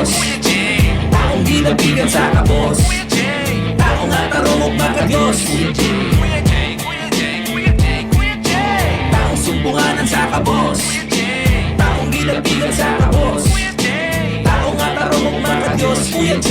kabos. Taong ginabigan sa kabos. Taong natarong magkadiyos. Taong sumbunganan sa kabos. Taong ginabigan sa kabos. Taong natarong magkadiyos. Kuya J.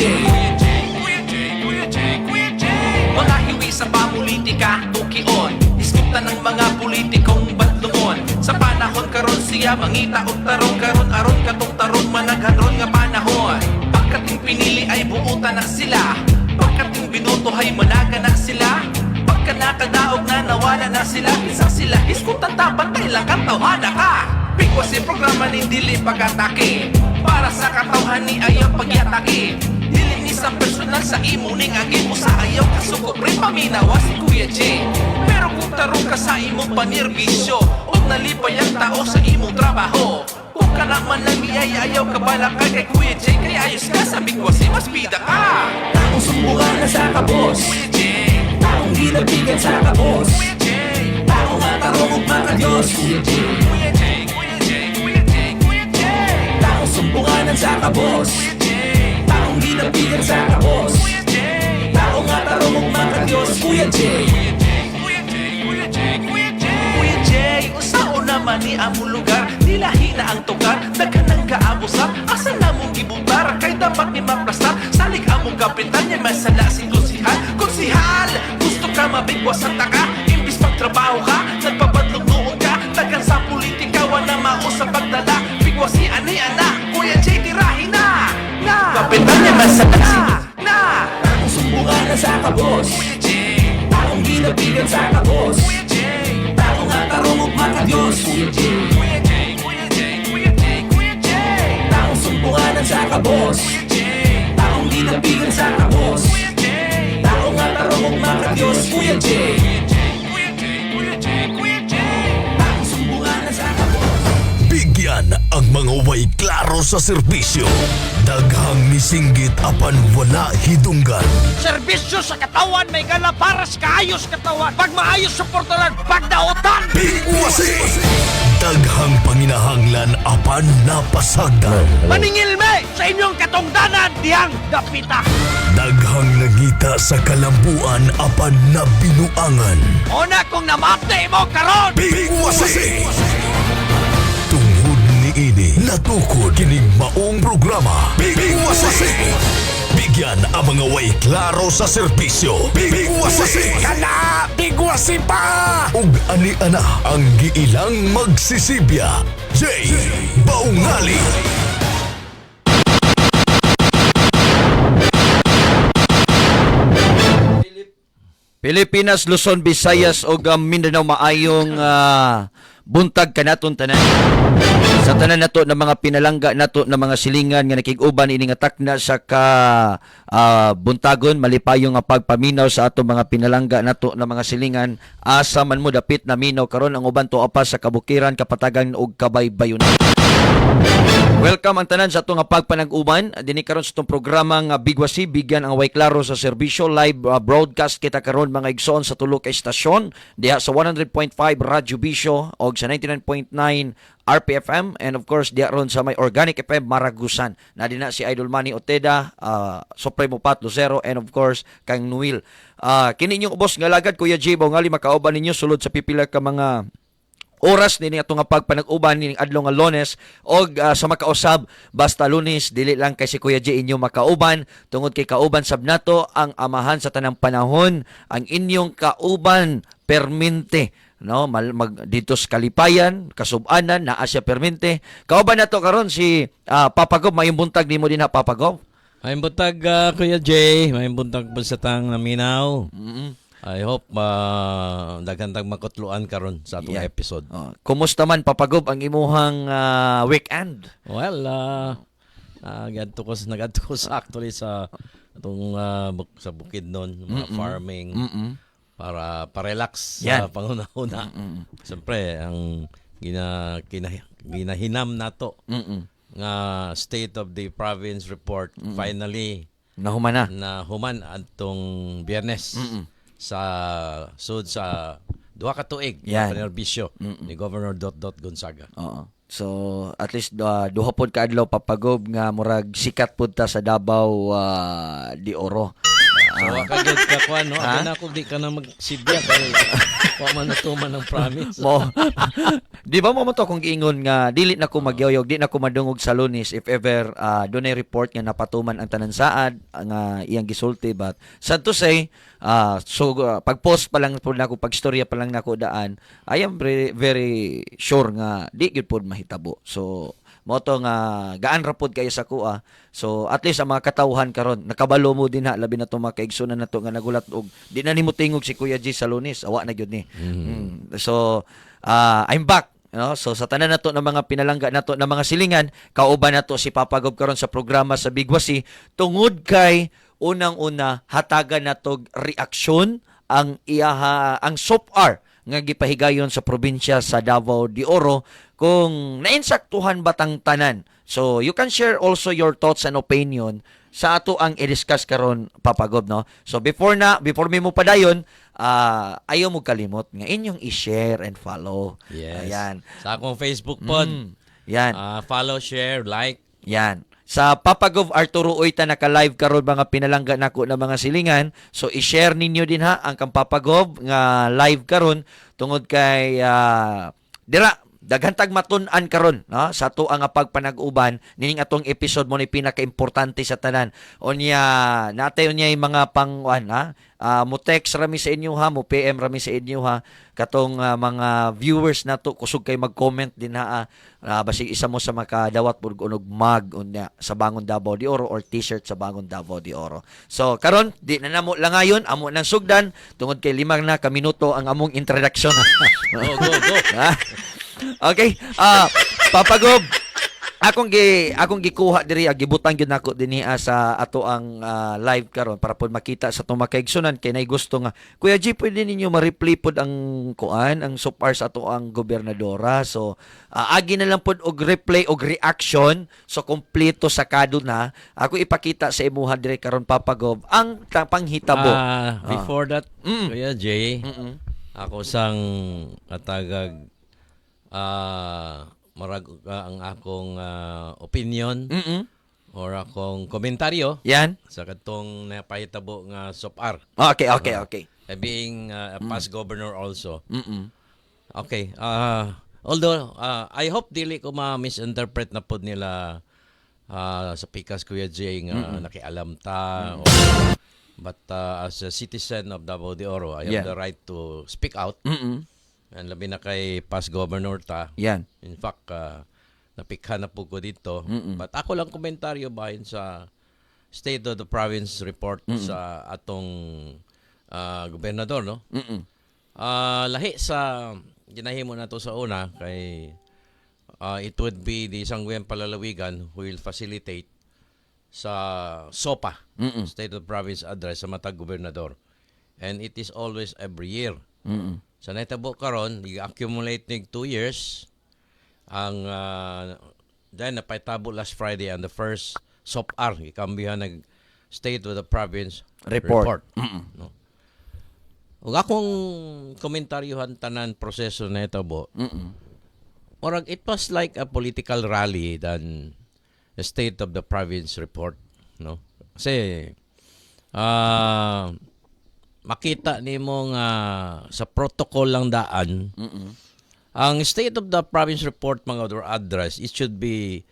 Mga hiwi sa pamulitika, tukion Diskuta ng mga politikong batlungon Sa panahon karon siya, mangita og tarong karon aron katong tarong managharon nga panahon Pagkating pinili ay buutan na sila Pagkating binuto ay managa na sila Pagka nakadaog na nawala na sila Isa sila iskutan tapantay lang kang tawhana ka Bigwas si programa ni dili pag-atake Para sa katawhan ni ayaw pagyatake Sa personal sa imo ning agi mo sa ayaw kasuko pre paminawa si Kuya J. Pero kung tarong ka sa imong panerbisyo o nalipay ang tao sa imong trabaho kung ka naman nangiyay ayaw ka balakay kay Kuya J. Kaya ayos ka sa bigwasi mas bida ka. Taong sumbungan na sa kabos. Kuya J. Taong ginabigan sa kabos. Kuya J. Taong natarong magkadiyos. Kuya J. Kuya J. Kuya J. Kuya J. Kuya J. Taong sumbunganan sa kabos. Taong ginabigan sa kabos. Taong natarong magkadiyos. Kuya J. Kuya J, usao naman ni among lugar Nilahi na ang tukar, daghan ng kaabusar Asa na mong gibutar, kay dapat ni maplastar Salig among kapitan, yan masala si konsihal Konsihal, gusto ka mabigwas ang taka Imbis magtrabaho ka, nagpabadlog noon ka Daghan sa politika, wala mao sa pagdala Bigwas si ani anak, Kuya J, tirahin na Kapitan, yan masala si Taong sumbungan na sa kabos. Kuya J. Taong ginabigan sa kabos. Kuya J. Taong natarong magkadiyos. Kuya J. Kuya J. Kuya J. Kuya J. Kuya J. Taong sumbunganan sa kabos. Kuya J. Taong ginabigan sa kabos. Kuya J. Taong natarong magkadiyos. Kuya J. Kuya J. Kuya J. Kuya J. Taong sumbunganan sa kabos. Bigyan ang mga way klaro sa serbisyo. Daghang nisinggit apan wala hidunggan. Serbisyo sa katawan may gala para sa kaayos katawan. Pag maayos suportaran, pagdaotan. Bigwasi! Daghang panginahanglan apan napasagdan. Maningil me sa inyong katungdanan diyang dapita. Daghang nagita sa kalambuan apan nabinuangan. Una kung namate mo karon. Bigwasi! Tungod ni ini natukod kining maong programa. Bigwasi! Bigyan ang mga way klaro sa serbisyo. Bigwasi! Kana! Bigwasi pa! Ug ani-ana ang giilang magsisibya. J. Baungali. Pilipinas, Luzon, Visayas o Mindanao maayong buntag kanaton tanan. Sa tanan nato na mga pinalangga nato na mga silingan nga nakig-uban ini nga takna sa buntagon malipayong nga pagpaminaw sa ato mga pinalangga nato na mga silingan asa man mo dapit na minaw karon ang uban to apa sa kabukiran, kapatagan ug kabaybayon. Welcome ang tanan sa ato nga pagpanag-uban dinhi karon sa itong programa nga Bigwasi, bigyan ang way klaro sa serbisyo. Live broadcast kita karon mga igsoon sa tulo ka estasyon diha sa 100.5 Radyo Bisyo o sa 99.9 RPFM and of course diha ron sa may Organic FM Maragusan. Na dina si Idol Manny Oteda, Supremo Pat Lucero and of course kang Nuil. Kini inyong ubos nga lagad Kuya J Baungali makauban ninyo sulod sa pipila ka mga oras nini ato nga pagpanag-uban ning adlaw nga Lunes og sa makausab basta Lunes dili lang kay si Kuya J inyo makauban tungod kay kauban sab nato ang amahan sa tanang panahon ang inyong kauban permente no dito sa Kalipayan kasub-anan naa siya permente kauban nato karon si Papa Gob. Mayong buntag nimo din ha Papa Gob. Mayong buntag Kuya J, mayong buntag po sa tang naminaw. I hope daghang makutluan karon sa atong episode. Kumusta man Papa Gob ang imuhang weekend? Well, nagadto ko sa actually sa atong sa bukid noon, mga farming para pa-relax sa pangunahuna. Siyempre, ang ginahinam nato nga State of the Province report finally nahuman atong Biyernes sa sud sa duha ka tuig Yan. panerbisyo ni Governor Dot Gonzaga. Oo. So at least duha pod ka adlaw papagob nga murag sikat pud ta sa Davao de Oro. So kagad ka kuan no, aga na ako di ka na magsibya kay wa man natuman ng promise. Mo. Di ba mo to kung giingon nga dili na ko magyayog, di na ko madungog sa Lunes if ever dunay report nga napatuman ang tanan saad nga iyang gisulti, but sad to say pag-post pa lang po nako, pag-storya pa lang nako daan, I am very, very sure nga di gyud pod mahitabo. So mo to nga gaan ra pod kayo sa kuha. So at least ang mga katawhan karon nakabalo mo din ha, labi na to mga kaigsunan nato nga nagulat og di na nimo tingog si Kuya G sa Lunes, awa na gyud ni. So I'm back. No? So sa tanan nato ng mga pinalangga nato ng mga silingan, kauban nato si Papa Gob karon sa programa sa Big Wasi tungod kay unang-una hatagan nato reaksyon ang ang SOPR nga gipahigayon sa probinsya sa Davao de Oro kung nainsaktuhan batang tanan. So you can share also your thoughts and opinion sa ato ang i-discuss karon, Papa Gob, no? So before mi mo padayon, ayaw mo kalimot nga inyong i-share and follow. Yes. Ayan. Sa akong Facebook pod. Yan. Follow, share, like. Yan. Sa Papa Gov Arturo Uyta naka-live karon mga pinalangga nako na mga silingan. So i-share ninyo din ha ang kang Papa Gov nga live karon tungod kay dira daghantag matun-an karon no sa ato ang pagpanag-uban nining atong episode mo ni pinaka-importante sa tanan. Unya natay unya mga pangwan mo text rami sa inyo ha, mo PM rami sa inyo ha, katong mga viewers nato kusog kay mag-comment din ha, basig isa mo sa makadawat pud og mug unya sa Bangon Davao de Oro or t-shirt sa Bangon Davao de Oro. So karon di na namo langayon, amo nang sugdan tungod kay 5 na ka minuto ang among introduction. Go. Okay, Papa Gob, akong gikuha diri gibutang gyud nako dinhi sa ato ang live karon para pod makita sa tong makaigsunan kay nay gusto nga Kuya G pwede ninyo ma-replay pod ang ang SOPR sa ato ang gobernadora. So agi na lang pod og replay og reaction so kompleto sakado na ako ipakita sa imuha diri karon, Papa Gob, ang panghitabo. Before that, Kuya J, ako sang katagag marag ang akong opinion or akong komentaryo Yan. sa katong napahitabo nga SOPR. Okay. Being a past governor also. Okay. Although I hope dili ko ma-misinterpret na pod nila sa pikas Kuya J nga nakialam ta but as a citizen of Davao de Oro, I have the right to speak out. And labi na kay past governor ta. Yan. In fact, napikha na po ko dito. But ako lang komentaryo bahin sa State of the Province report sa atong gobernador, no? Lahi sa ginahimo na to sa una kay it would be the Sangguniang Palalawigan who will facilitate sa SOPA, State of the Province address sa matag gobernador. And it is always every year. Sa netabo karon, i-accumulate nig 2 years ang dahil napahitabo last Friday and the first SOPR ikambihan nag State of the Province report. No? Ug akong komentaryohan tanan proseso na netabo. Orag it was like a political rally than the State of the Province report, no? Kasi makita nimo nga sa protocol lang daan. Ang State of the Province report mga or address, it should be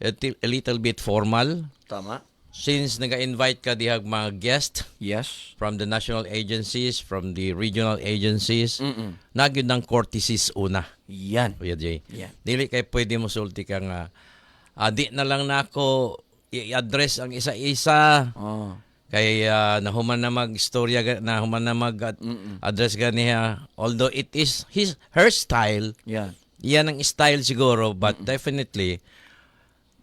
a little bit formal. Tama. Since naga-invite ka dihag mga guest Yes. from the national agencies, from the regional agencies, nagyud ng courtesies una. Yan. Kuya Jay. Yan. Dili kay pwede mo sulti ka nga di na lang nako i-address ang isa-isa. Kay nahuman na mag-istorya, nahuman na mag-address ganiya. Although it is her style, Yan. yan ang style siguro, but definitely,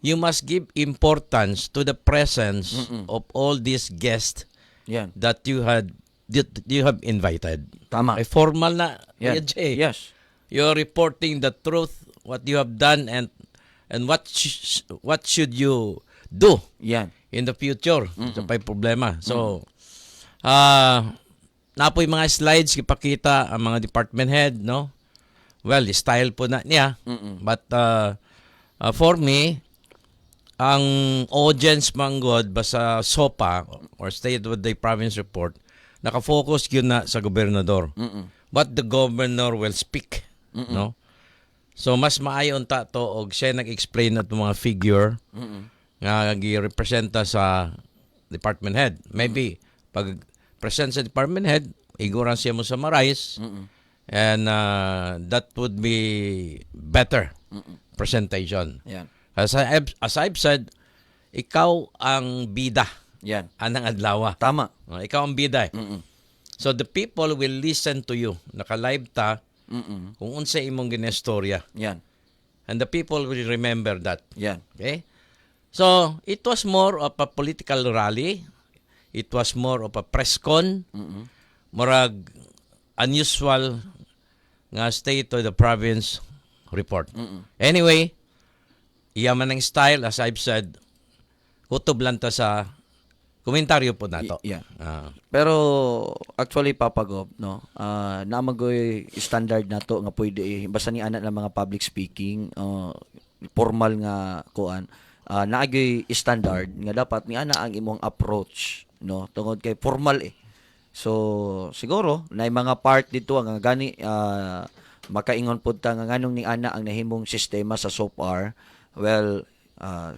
you must give importance to the presence of all these guests Yan. that you have invited. Tama. Ay formal na, Yan. Kuya Jay. Yes. You're reporting the truth, what you have done, and what should you do Yan. in the future. Sa pay problema. So, napoy mga slides ipakita ang mga department head, no? Well, style po na niya. But for me, ang audience manggod basta SOPA or State of the Province Report, nakafocus yun na sa gobernador. But the governor will speak, no? So mas maayon ta to og siya nag-explain at mga figure nga gi-representa sa department head. Maybe pag present sa department head, iguran siya mo summarize and that would be better presentation. Yan. As I've said, ikaw ang bida Yan. anang adlaw. Tama. Ikaw ang bida. So the people will listen to you. Naka-live ta kung unsa imong ginestorya. Yan. And the people will remember that. Yan. Okay? So, it was more of a political rally. It was more of a press con. Murag unusual nga state of the province report. Anyway, iyaman ng style, as I've said, kutob lang ta sa komentaryo po nato. Yeah. Pero actually Papagob, no, namagoy standard nato nga pwede basta ni anak ng mga public speaking, formal nga kuan, naagay standard nga dapat ni ana ang imong approach, no, tungod kay formal eh. So siguro na mga part dito nga gani makaingon pud ta nga nganong ni ana ang nahimong sistema sa SOPR. Well,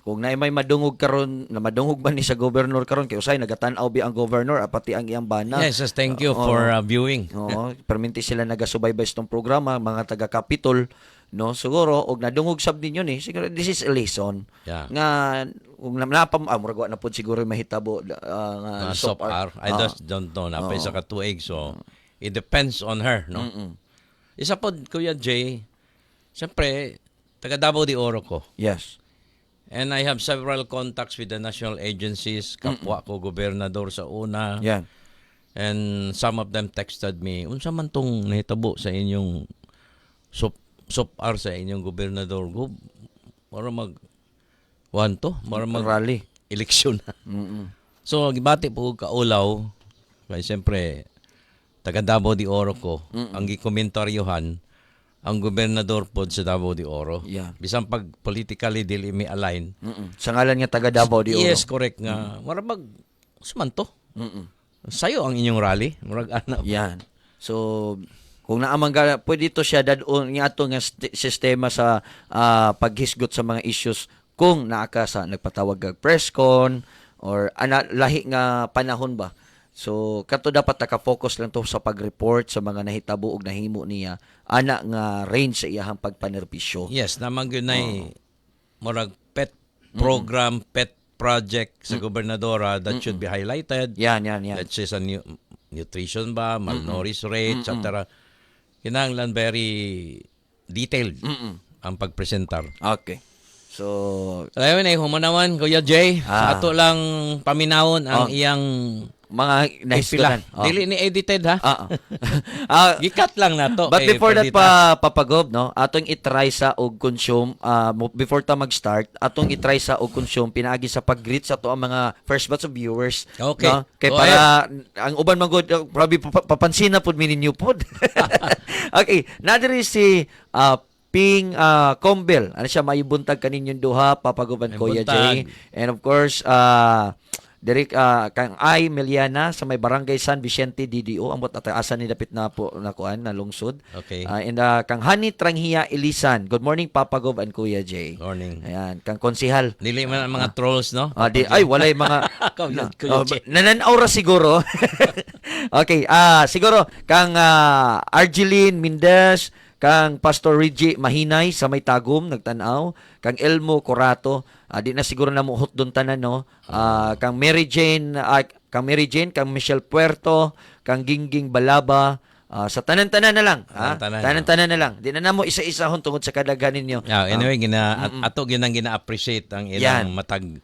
kung naay may madungog karon na madungog ba ni sa governor karon kay usay nagatan-aw bi ang governor pati ang iyang bana. Yes, thank you for viewing. Oo, perminti sila nagasubaybay sa tong programa, mga taga Capitol, no? Siguro og nadungog sab ninyo ni, siguro this is a lesson. Yeah. Nga ug napam murag na pud siguro mahitabo nga SOPR. I just don't know na pa sa katuig, so it depends on her, no. Isa pod Kuya Jay, siyempre taga Davao de Oro ko. Yes. And I have several contacts with the national agencies, kapwa ko gobernador sa una. Yan. And some of them texted me, unsa man tong nahitabo sa inyong SOPR sa inyong gobernador? Para para mag Rally. eleksyon. So gibati po kaulaw kay siyempre taga Davao de Oro ko, ang gikomentaryohan ang gobernador pod sa Davao de Oro. Yeah. Bisan pag politically dili mi align. Sa ngalan nga taga Davao de Oro. Yes, correct nga. Murag man to. Sayo ang inyong rally. Murag ana. Yan. So kung naamang pwede to siya dadon nga ato nga sistema sa paghisgot sa mga issues kung naaka sa nagpatawag kag press con or lahi nga panahon ba. So kato dapat naka-focus lang to sa pag-report sa mga nahitabo ug nahimo niya ana nga range sa iyahang pagpanerbisyo. Yes, naman yun ay murag pet program, pet project sa gobernadora that should be highlighted. Yan. Let's say sa nutrition ba, malnourished rate, etc. Kinahanglan very detailed ang pagpresentar. Okay. So Ayun ay humanawan Kuya Jay. Sa ato lang paminawon ang iyang mga pila. nahistoran. Dili ni edited ha. Gikat lang nato. But before that Papagob, no, atong i-try sa og consume before ta mag-start, atong i-try sa og consume pinaagi sa pag-greet sa to ang mga first batch of viewers. Okay. No? Kay Go para ang uban man gud probably papansin na pud mi ninyo pud. Okay, nadiri si Ping Combel. Ano siya maibuntag kaninyong duha Papagoban Kuya Jay. And of course Derek kang Ay Meliana sa may Barangay San Vicente DDO ambot ataasan ni dapit na po na kuan na lungsod. Okay. And kang Hani Tranghia Ilisan. Good morning Papagob and Kuya Jay. Morning. Ayan, kang konsihal. Dili man ang mga trolls, no? Ay walay mga Kuya Jay. nananaura siguro. Okay, siguro kang Argeline Mendez, kang Pastor Reggie Mahinay sa may Tagum nagtan-aw, kang Elmo Corato, di na siguro na muhot doon tanan no. Kang Mary Jane, kang Michelle Puerto, kang Gingging Balaba, sa tanan-tanan na lang, tanan-tanan na lang. Di na namo isa-isahon tungod sa kadaghan ninyo. Anyway, ato ginang gina-appreciate ang ilang matag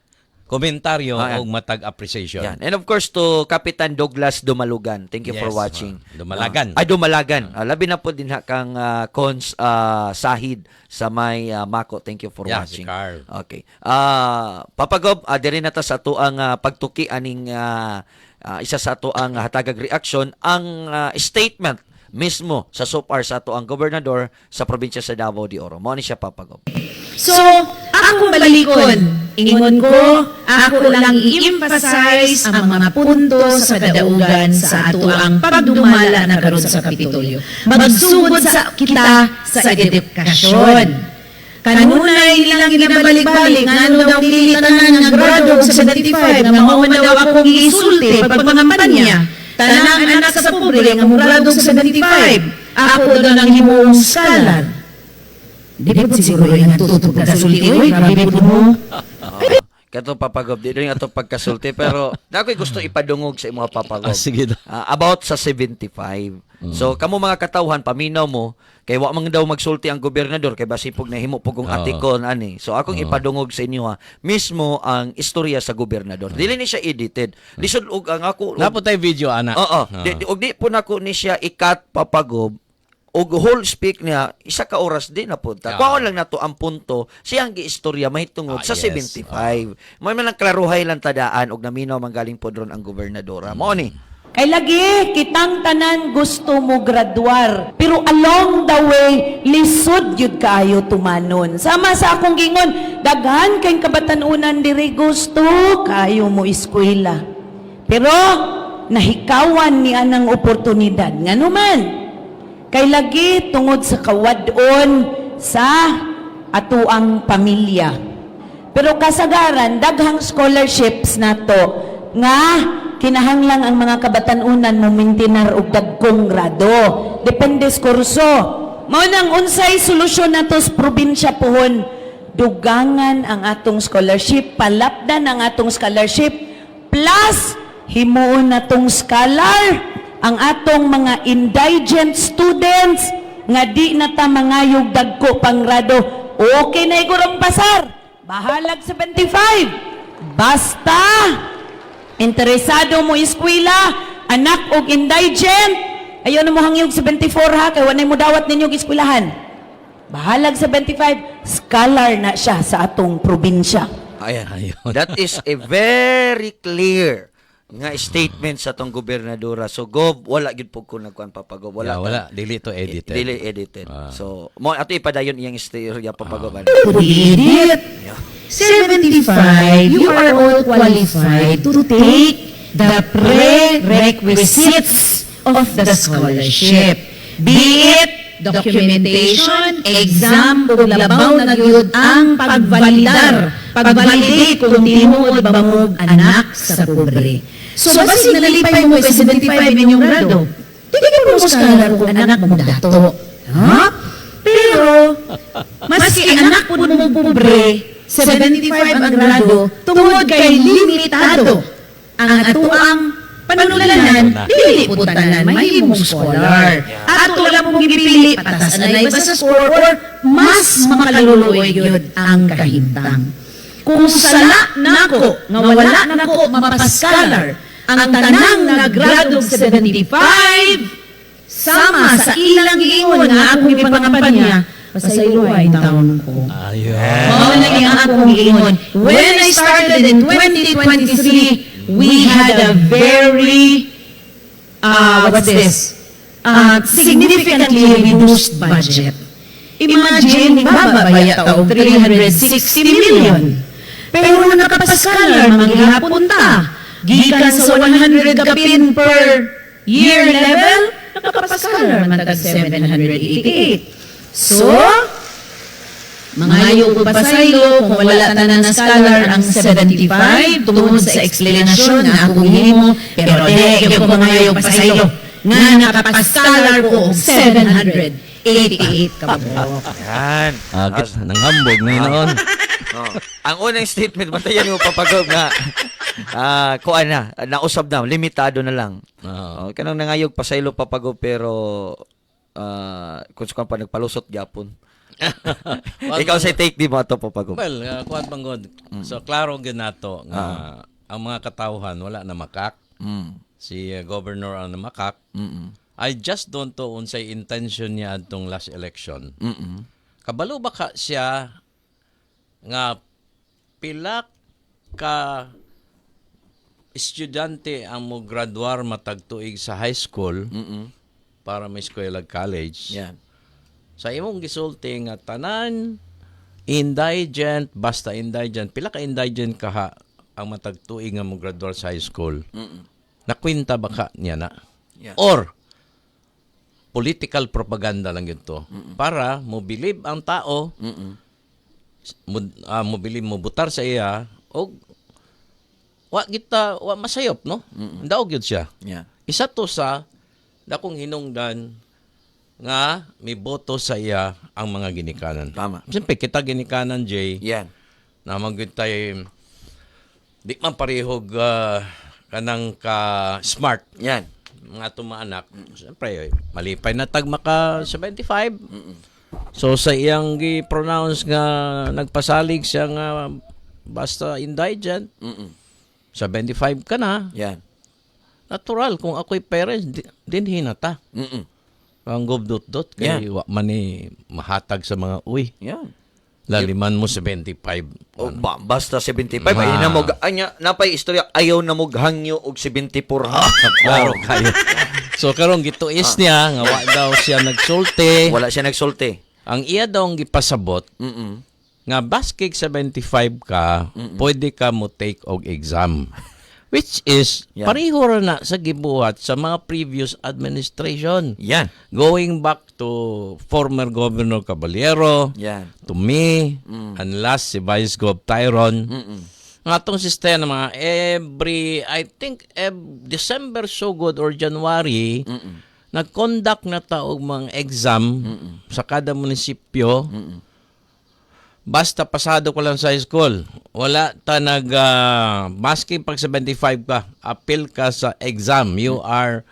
komentaryo o matag appreciation. Yan. And of course to Kapitan Douglas Dumalugan. Thank you for watching. Dumalagan. Dumalagan. Labi na po din kang Cons Sahid sa may Mako. Thank you for watching. Si Carl. Okay. Papagob, diri na ta sa ato ang pagtuki aning isa sa ato ang hatagag reaksyon ang statement mismo sa so far sa ato ang gobernador sa probinsya sa Davao de Oro. Mo ni siya papagop. So, ako balikon. Ingon ko, ako lang i-emphasize ang mga punto sa kadaugan sa ato ang pagdumala na karon sa Kapitolyo. Magsugod sa kita sa edukasyon. Kanunay nilang ginabalik-balik nga ano daw dili tanan nga grado sa 75 nga mao na daw akong gisulti pagpangampanya. Tanang anak sa pobre nga grado sa 75. Ako daw nang himuong skalan. Di ba siguro yung natutog ka sa sulti? Uy, grabe po mo. Kato papagop, di rin ato pagkasulti, pero ako'y gusto ipadungog sa imong papagop. Sige daw. About sa 75. So, kamo mga katawhan, paminaw mo, kay wa man daw magsulti ang gobernador, kay basipog na himo pugong atikon, ani. So, akong ipadungog sa inyo ha, mismo ang istorya sa gobernador. Dili ni siya edited. Lisod og ang ako... Napo tayo video, ana. Oo. Di po na ko ni siya ikat papagob, og whole speak niya isa ka oras din na punta. Kuha lang nato ang punto siyang giistorya mahitungod sa yes. 75. May man ang klaruhay lang tadaan og naminaw manggaling pod ron ang gobernadora. Mo ni. Kay lagi kitang tanan gusto mo graduar, pero along the way lisod gyud kaayo tumanon. Sama sa akong gingon, daghan kay kabatanunan diri gusto kaayo mo eskwela. Pero nahikawan ni anang oportunidad ngano man. Kay lagi tungod sa kawadon sa atuang pamilya. Pero kasagaran daghang scholarships nato nga kinahanglang ang mga kabatanunan mo maintinar og dagkong grado. Depende sa kurso. Mao nang unsay solusyon nato sa probinsya pohon, dugangan ang atong scholarship, palapdan ang atong scholarship plus himuon natong scholar ang atong mga indigent students nga di na ta mangayog dagko pang grado. Okay na igurong pasar. Bahalag 75. Basta interesado mo eskwela, anak og indigent, ayaw na mo hangyog 74 ha, kaya wanay mo dawat ninyo eskwelahan. Bahalag 75, scholar na siya sa atong probinsya. Ayan. That is a very clear nga statement sa tong gobernadora. So gob wala gid pug ko nagkuan papagob. Wala. Dili to edited. Dili edited. So mo ato ipadayon iyang istorya papagoban. Edit. 75, you are all qualified to take the prerequisites of the scholarship. Be it documentation, exam, ug labaw na gyud ang pagvalidar, pagvalidate kung tinuod ba mo anak sa pobre. So basig nalipay mo kay 75 inyong grado, di ka mo scholar kung anak mo dato. Ha? Pero maski anak po mo pobre, 75 ang grado, tungod kay limitado ang atuang panunulanan, dili po tanan mahimong scholar. Ato lang mong gipili, patas anay ba sa score or mas makaluluoy yun ang kahintang. Kung sala nako, nga wala nako mapaskalar, ang tanang nagrado 75, sama sa ilang giingon nga akong ipangampanya, pasayloy taon ko. Mao na yung akong giingon. When I started in 2023, we had a very, significantly reduced budget. Imagine, bababaya taong 360 million. Pero nakapaskalar, manghihapon ta. Gikan sa 100 kapin per year level, nakapaskalar, matag 788. So, mga yung pasaylo, kung wala tanan na scholar ang 75, tungod sa explanation na akong himo, pero di, yung mga yung pasaylo, nga nakapaskalar ko 788 kababok. Yan. Nanghambog na noon. Ang unang statement, batayan mo papagob nga, kuan na, nausab na, limitado na lang. Kanang nangayog pasaylo papagob, pero kung saan pa nagpalusot gyapon. Ikaw say take di mo ato papagob. Well, kuan panggod. So klaro gyud nato nga ang mga katawhan wala na makak. Si governor ang namakak. I just don't know unsay intention niya adtong last election. Kabalo ba ka siya nga pila ka estudyante ang mo graduar matag tuig sa high school para may eskwela college. Yan. Sa imong gisulti nga tanan indigent, basta indigent, pila ka indigent kaha ang matag tuig nga mo graduar sa high school. Nakwinta ba ka niya na? Yeah. Or political propaganda lang yun to. Para mo believe ang tao, mo believe mo butar sa iya, o wa masayop, no? Daog yun siya. Yeah. Isa to sa dakong hinungdan nga may boto sa iya ang mga ginikanan. Tama. Siyempre, kita ginikanan, Jay, Yan. na magintay di man parehog kanang ka-smart Yan. mga tumaanak. Siyempre, malipay na tag maka 75. So, sa iyang gi-pronounce nga nagpasalig siya nga basta indigent, 75 ka na. Yan. Natural, kung ako'y parents, din hinata. Ang gobdot-dot, kaya wa man ni mahatag sa mga uy. Yan. Laliman mo 75. O basta 75 ay namog anya napay istorya ayaw namog hangyo og 74. Klaro kayo. So karong gituis niya nga wa daw siya nagsulti. Wala siya nagsulti. Ang iya daw ang gipasabot nga baskig 75 ka, pwede ka mo take og exam. Which is Yan. pareho ra na sa gibuhat sa mga previous administration. Yan. Going back to former Governor Caballero, Yan. to me, and last si Vice Gov Tyron. Ang atong sistema mga I think December so good or January, nag-conduct na taog mga exam sa kada munisipyo. Basta pasado ko lang sa high school. Wala ta maski pag 75 ka, appeal ka sa exam. You are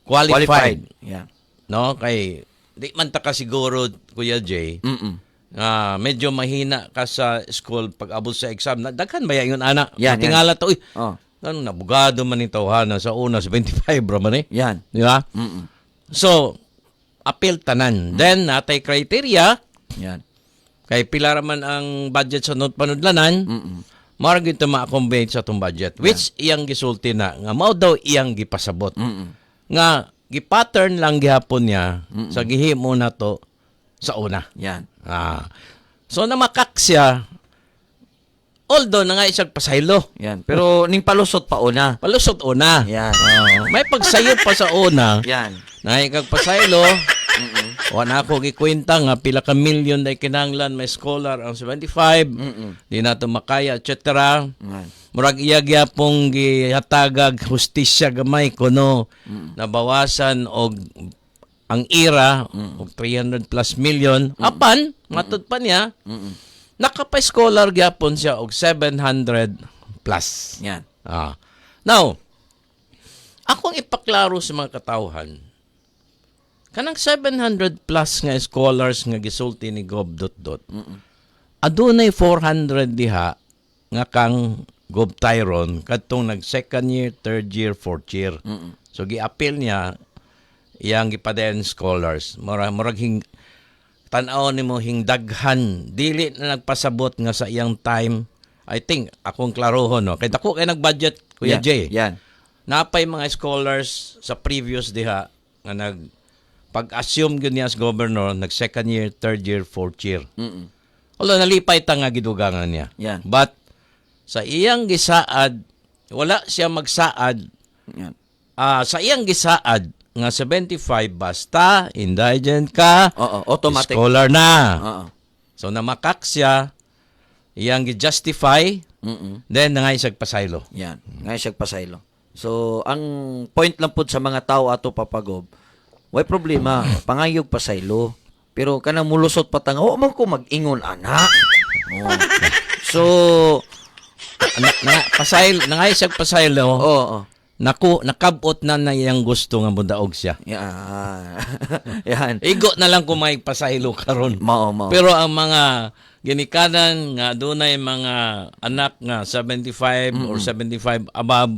qualified. Yeah. No? Kay di man ta ka siguro, Kuya Jay, medyo mahina ka sa school pag abot sa exam. Daghan ba yun, anak? Yan, Tingala to, uy, Oh. ano, nabugado man ito, hana sa una, 75 raman eh. Yan. Di ba? So, appeal tanan. Then, natay criteria, Yan. kay pila raman ang budget sa panudlanan, marag ito ma-accommodate sa itong budget. Which iyang gisulti na, nga mao daw iyang gipasabot. Nga, gipattern lang gihapon niya sa gihimo na to sa una. Yan. So, namakak siya, although na nga isang pasaylo. Yan. Pero ning palusot pa una. Palusot una. Yan. May pagsayop pa sa una, Yan. na ikag pasaylo, wala ako gikwenta nga pila ka milyon na kinanglan may scholar ang 75, di na ito makaya, etc. Yan. Murag iya gyapong gihatagag hustisya gamay kuno nabawasan og ang ira og 300 plus million apan matud pa niya nakapa-scholar gyapon siya og 700 plus. Yan. Now, akong ipaklaro sa mga katawhan, kanang 700 plus nga scholars nga gisulti ni Gov. Adunay 400 diha nga kang Gov. Tyron kadtong nag second year, third year, fourth year. So gi-appeal niya iyang gipadayon scholars. Murag tan-aw nimo hingdaghan dili na nagpasabot nga sa iyang time. I think akong klarohon no. Kay dako kay nag-budget Kuya Jay. Yan. Napay mga scholars sa previous diha nga pag-assume gyud niya as governor, nag second year, third year, fourth year. Although nalipay ta nga gidugangan niya. Yan. But sa iyang gisaad, wala siya magsaad. Yan. Sa iyang gisaad nga 75 basta indigent ka, Oo, automatic. scholar na. Oo. So namakak siya, iyang gi-justify, then nangaisag pasaylo. Yan. Ngay siya pasaylo. So, ang point lang po sa mga tao ato papagob, way problema, pangayog pasaylo. Pero kanang mulusot patang, o man ko mag-ingon, anak. Oh. So, Nangaisag pasaylo, oo. nakabot na iyang gusto nga mudaog siya. Yan. Yan. Igo na lang kung may pasaylo karon. Mao. Pero ang mga ginikanan nga dunay mga anak nga 75 or 75 above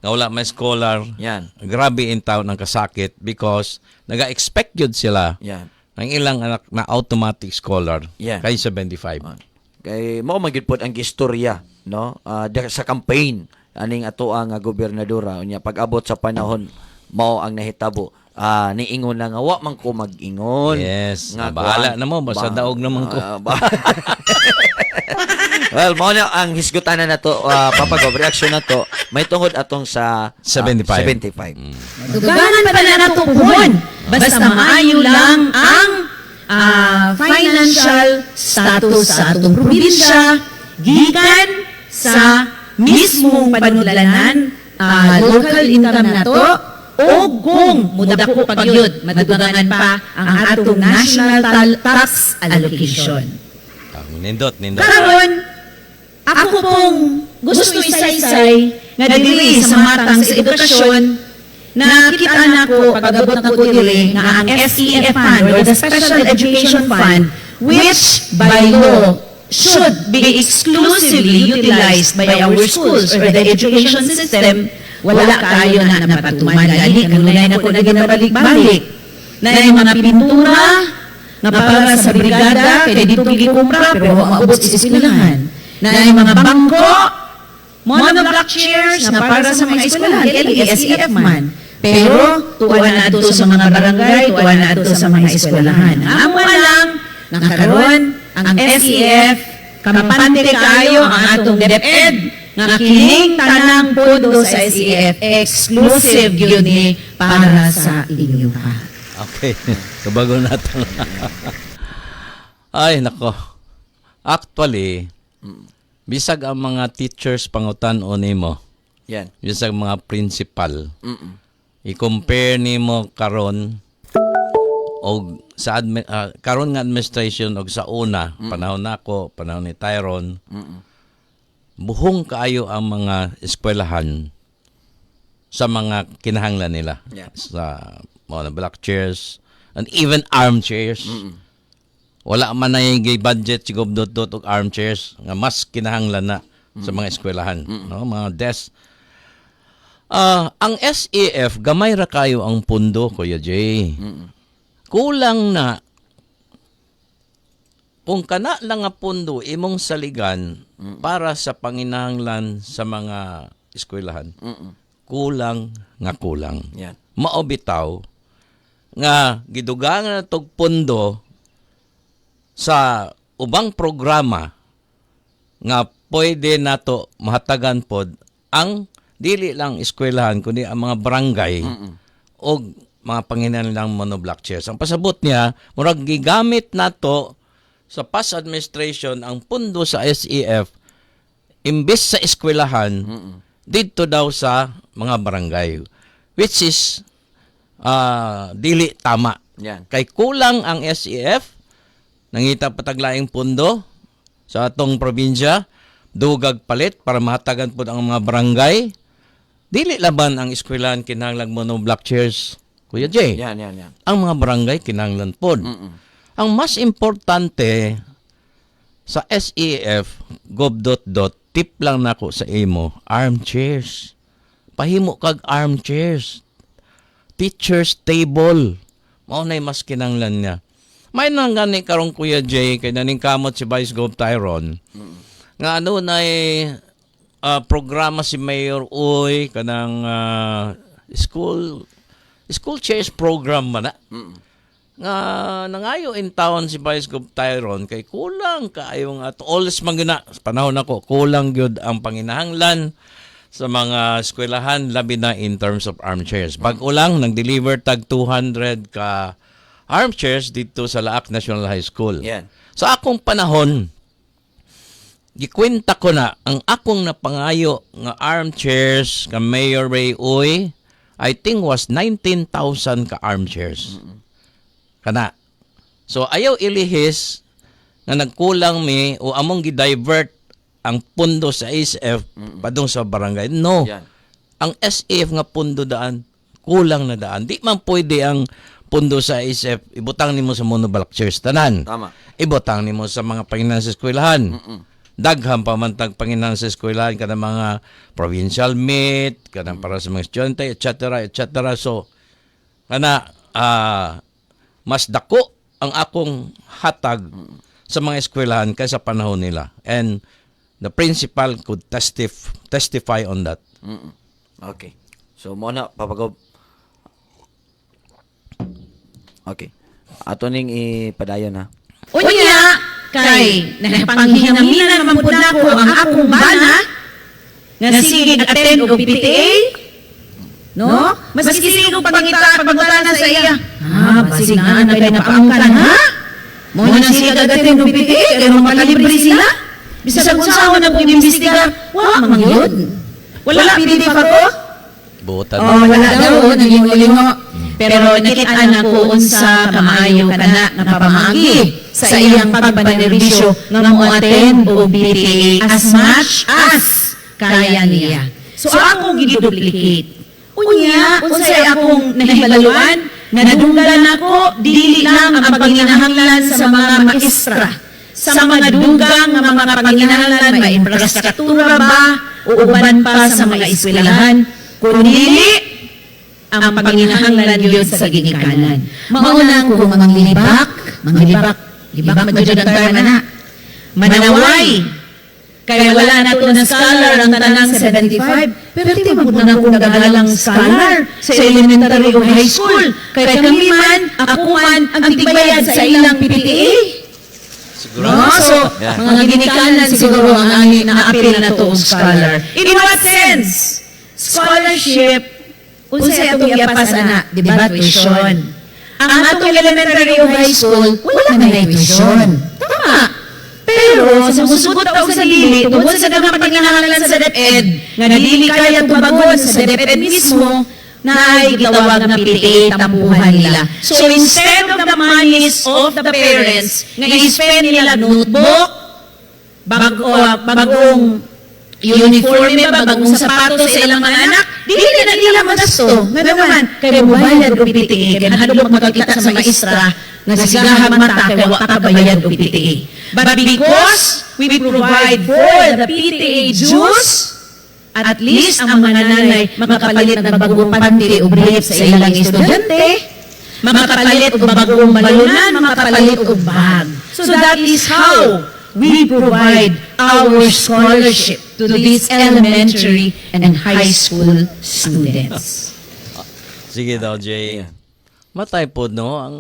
nga wala may scholar. Yan. Grabe in town ang kasakit because naga-expect yun sila Yan. ang ilang anak na automatic scholar Yeah. kay 75. Kay mao magid pod ang istorya, no? Sa campaign aning atoa nga gobernadora unya pag-abot sa panahon mao ang nahitabo. Niingon na nga wa man ko mag-ingon. Yes, nga bahala na mo, basta daog naman ko. Well, mao na ang hisgutan na to, papagaw reaction na to. May tungod atong sa 75. 75. Dugangan pa na nato puhon. Basta maayo lang ang financial status sa atong probinsya gikan sa mismong panudlanan local income nato o kung mudako pagyud madugangan pa ang atong national tax allocation. Nindot. Karon, ako pong gusto isaysay nga dili sa matang sa edukasyon nakita na ko pag-abot na ko dili nga ang SEF Fund or the Special Education Fund which by law should be exclusively utilized by our schools or the education system wala kayo na napatuman gani kanunay na ko na ginabalik-balik na yung mga pintura nga para sa brigada kaya dito gikumpra pero maubos sa eskwelahan na yung mga bangko monoblock chairs nga para sa mga eskwelahan kaya SEF man pero tuwa na ito sa mga barangay tuwa na ito sa mga eskwelahan amo lang nakaroon ang SEF kampante kayo ang atong DepEd nga kining tanang pondo sa SEF exclusive yun ni para sa inyo pa. Okay. Kabago natin. Ay, nako. Actually, bisag ang mga teachers pangutan-o nimo. Yan. Bisag mga principal. I-compare nimo karon og sa karon nga administration og sa una, panahon nako, panahon ni Tyron. Buhong kaayo ang mga eskwelahan sa mga kinahanglan nila. Yeah. Sa mga black chairs and even armchairs. Wala man na yung budget si Gobdot og armchairs nga mas kinahanglan na sa mga eskwelahan, no? Mga desk. Ang SEF gamay ra kayo ang pundo, Kuya Jay. Kulang na kung kana lang nga pundo imong saligan para sa panginahanglan sa mga eskwelahan. Kulang. Yan. Mao bitaw nga gidugangan na tog pundo sa ubang programa nga pwede nato mahatagan pod ang dili lang eskwelahan kundi ang mga barangay o mga panginahanglang monoblock chairs. Ang pasabot niya, murag gigamit nato sa past administration ang pundo sa SEF imbes sa eskwelahan dito daw sa mga barangay, which is dili tama. Yan. Kay kulang ang SEF, nangita pataglaing pundo sa atong probinsya, dugag palit para mahatagan po ang mga barangay. Dili laban ang eskwelahan kinahanglan monoblock chairs, Kuya Jay. Yan. Ang mga barangay kinahanglan po. Ang mas importante sa SEF, tip lang nako sa imo, armchairs. Pahimo kag armchairs. Teacher's table. Mao nay mas kinahanglan niya. May nang gani karong Kuya Jay kay naning kamot si Vice Gov Tyron. Nga ano na programa si Mayor Uy kanang school chairs program man na. Nga nangayo in town si Vice Gov Tyron kay kulang kaayong at always magina panahon nako kulang gyud ang panginahanglan sa mga eskwelahan labi na in terms of armchairs. Pag-ulang nag-deliver tag 200 ka armchairs dito sa Laak National High School. Yan. Sa akong panahon gikwenta ko na ang akong napangayo nga armchairs ka Mayor Ray Uy I think was 19,000 ka armchairs. Kana. So ayaw ilihis na nagkulang mi o among gi-divert ang pundo sa SEF padung sa barangay. No. Yan. Ang SEF nga pundo daan kulang na daan. Di man pwede ang pundo sa SEF ibutang nimo sa monoblock chairs tanan. Tama. Ibutang nimo sa mga panginahanglan sa eskwelahan. Daghang pamantag panginahanglan sa eskwelahan kada mga provincial meet, kada para sa mga estudyante, etc. So kana mas dako ang akong hatag sa mga eskwelahan kaysa panahon nila. And the principal could testify on that. Okay. So, muna, papagob. Okay. Ato ning ipadayon ha. Unya, kay napanghinaminan naman po na ko ang akong bana nga sige attend og PTA. No? Maski sige og pangutana sa iya. Basig na kay napaangkan ha? Mo na sige attend og PTA kay makalibre sila. Bisag unsaon na kung imbestigar, wa mangyod. Wala pili pa ko. Buotan. Wala daw naging pero nakita na ko unsa kamaayo kana napamagi sa iyang pagpanerbisyo nga mo attend og BTA as much as kaya niya. So ako giduplicate. Unya, unsay akong nahibaluan, nadunggan ako dili lang ang panginahanglan sa mga maestra. Sa mga dugang nga mga panginahanglan, may infrastruktura ba o uban pa sa mga eskwelahan, kundi ang panginahanglan yun sa ginikanan. Maunang kung libak madyod ang term na, manaway, kaya wala na to na scholar ang tanang 75, pero di mo na kung nagagalang scholar sa elementary o high school, kaya kami man, ako man, ang tigbayad sa ilang PPTA. Siguro. No? So, mga ginikanan siguro ang na-appeal na to scholar. In what sense? Scholarship unsay atong iapas ana, di ba, tuition. Ang atong elementary o high school, wala na tuition. Tama. Pero, sa musugot o sa dili, tungkol sa dagang panginahanglan sa DepEd, nga dili kaya tubagon sa DepEd mismo, na ay gitawag na PTA tampuhan nila. So, instead of the monies of the parents, nga i-spend nila notebook, bagong uniforme ba, bagong sapatos sa ilang mga anak, dili na nila magasto. Nga naman, kaya mubayad o PTA, kaya nahadlok magkakita sa maestra, nga sigahan mata, kaya wakabayad o PTA. But because we provide for the PTA dues, at least ang mga nanay makapalit ng bagong panty o brief sa ilang estudyante, makapalit o bagong balunan, makapalit o bag. So that is how we provide our scholarship to these elementary and high school students. Sige daw, Jay. Matay po, no? Ang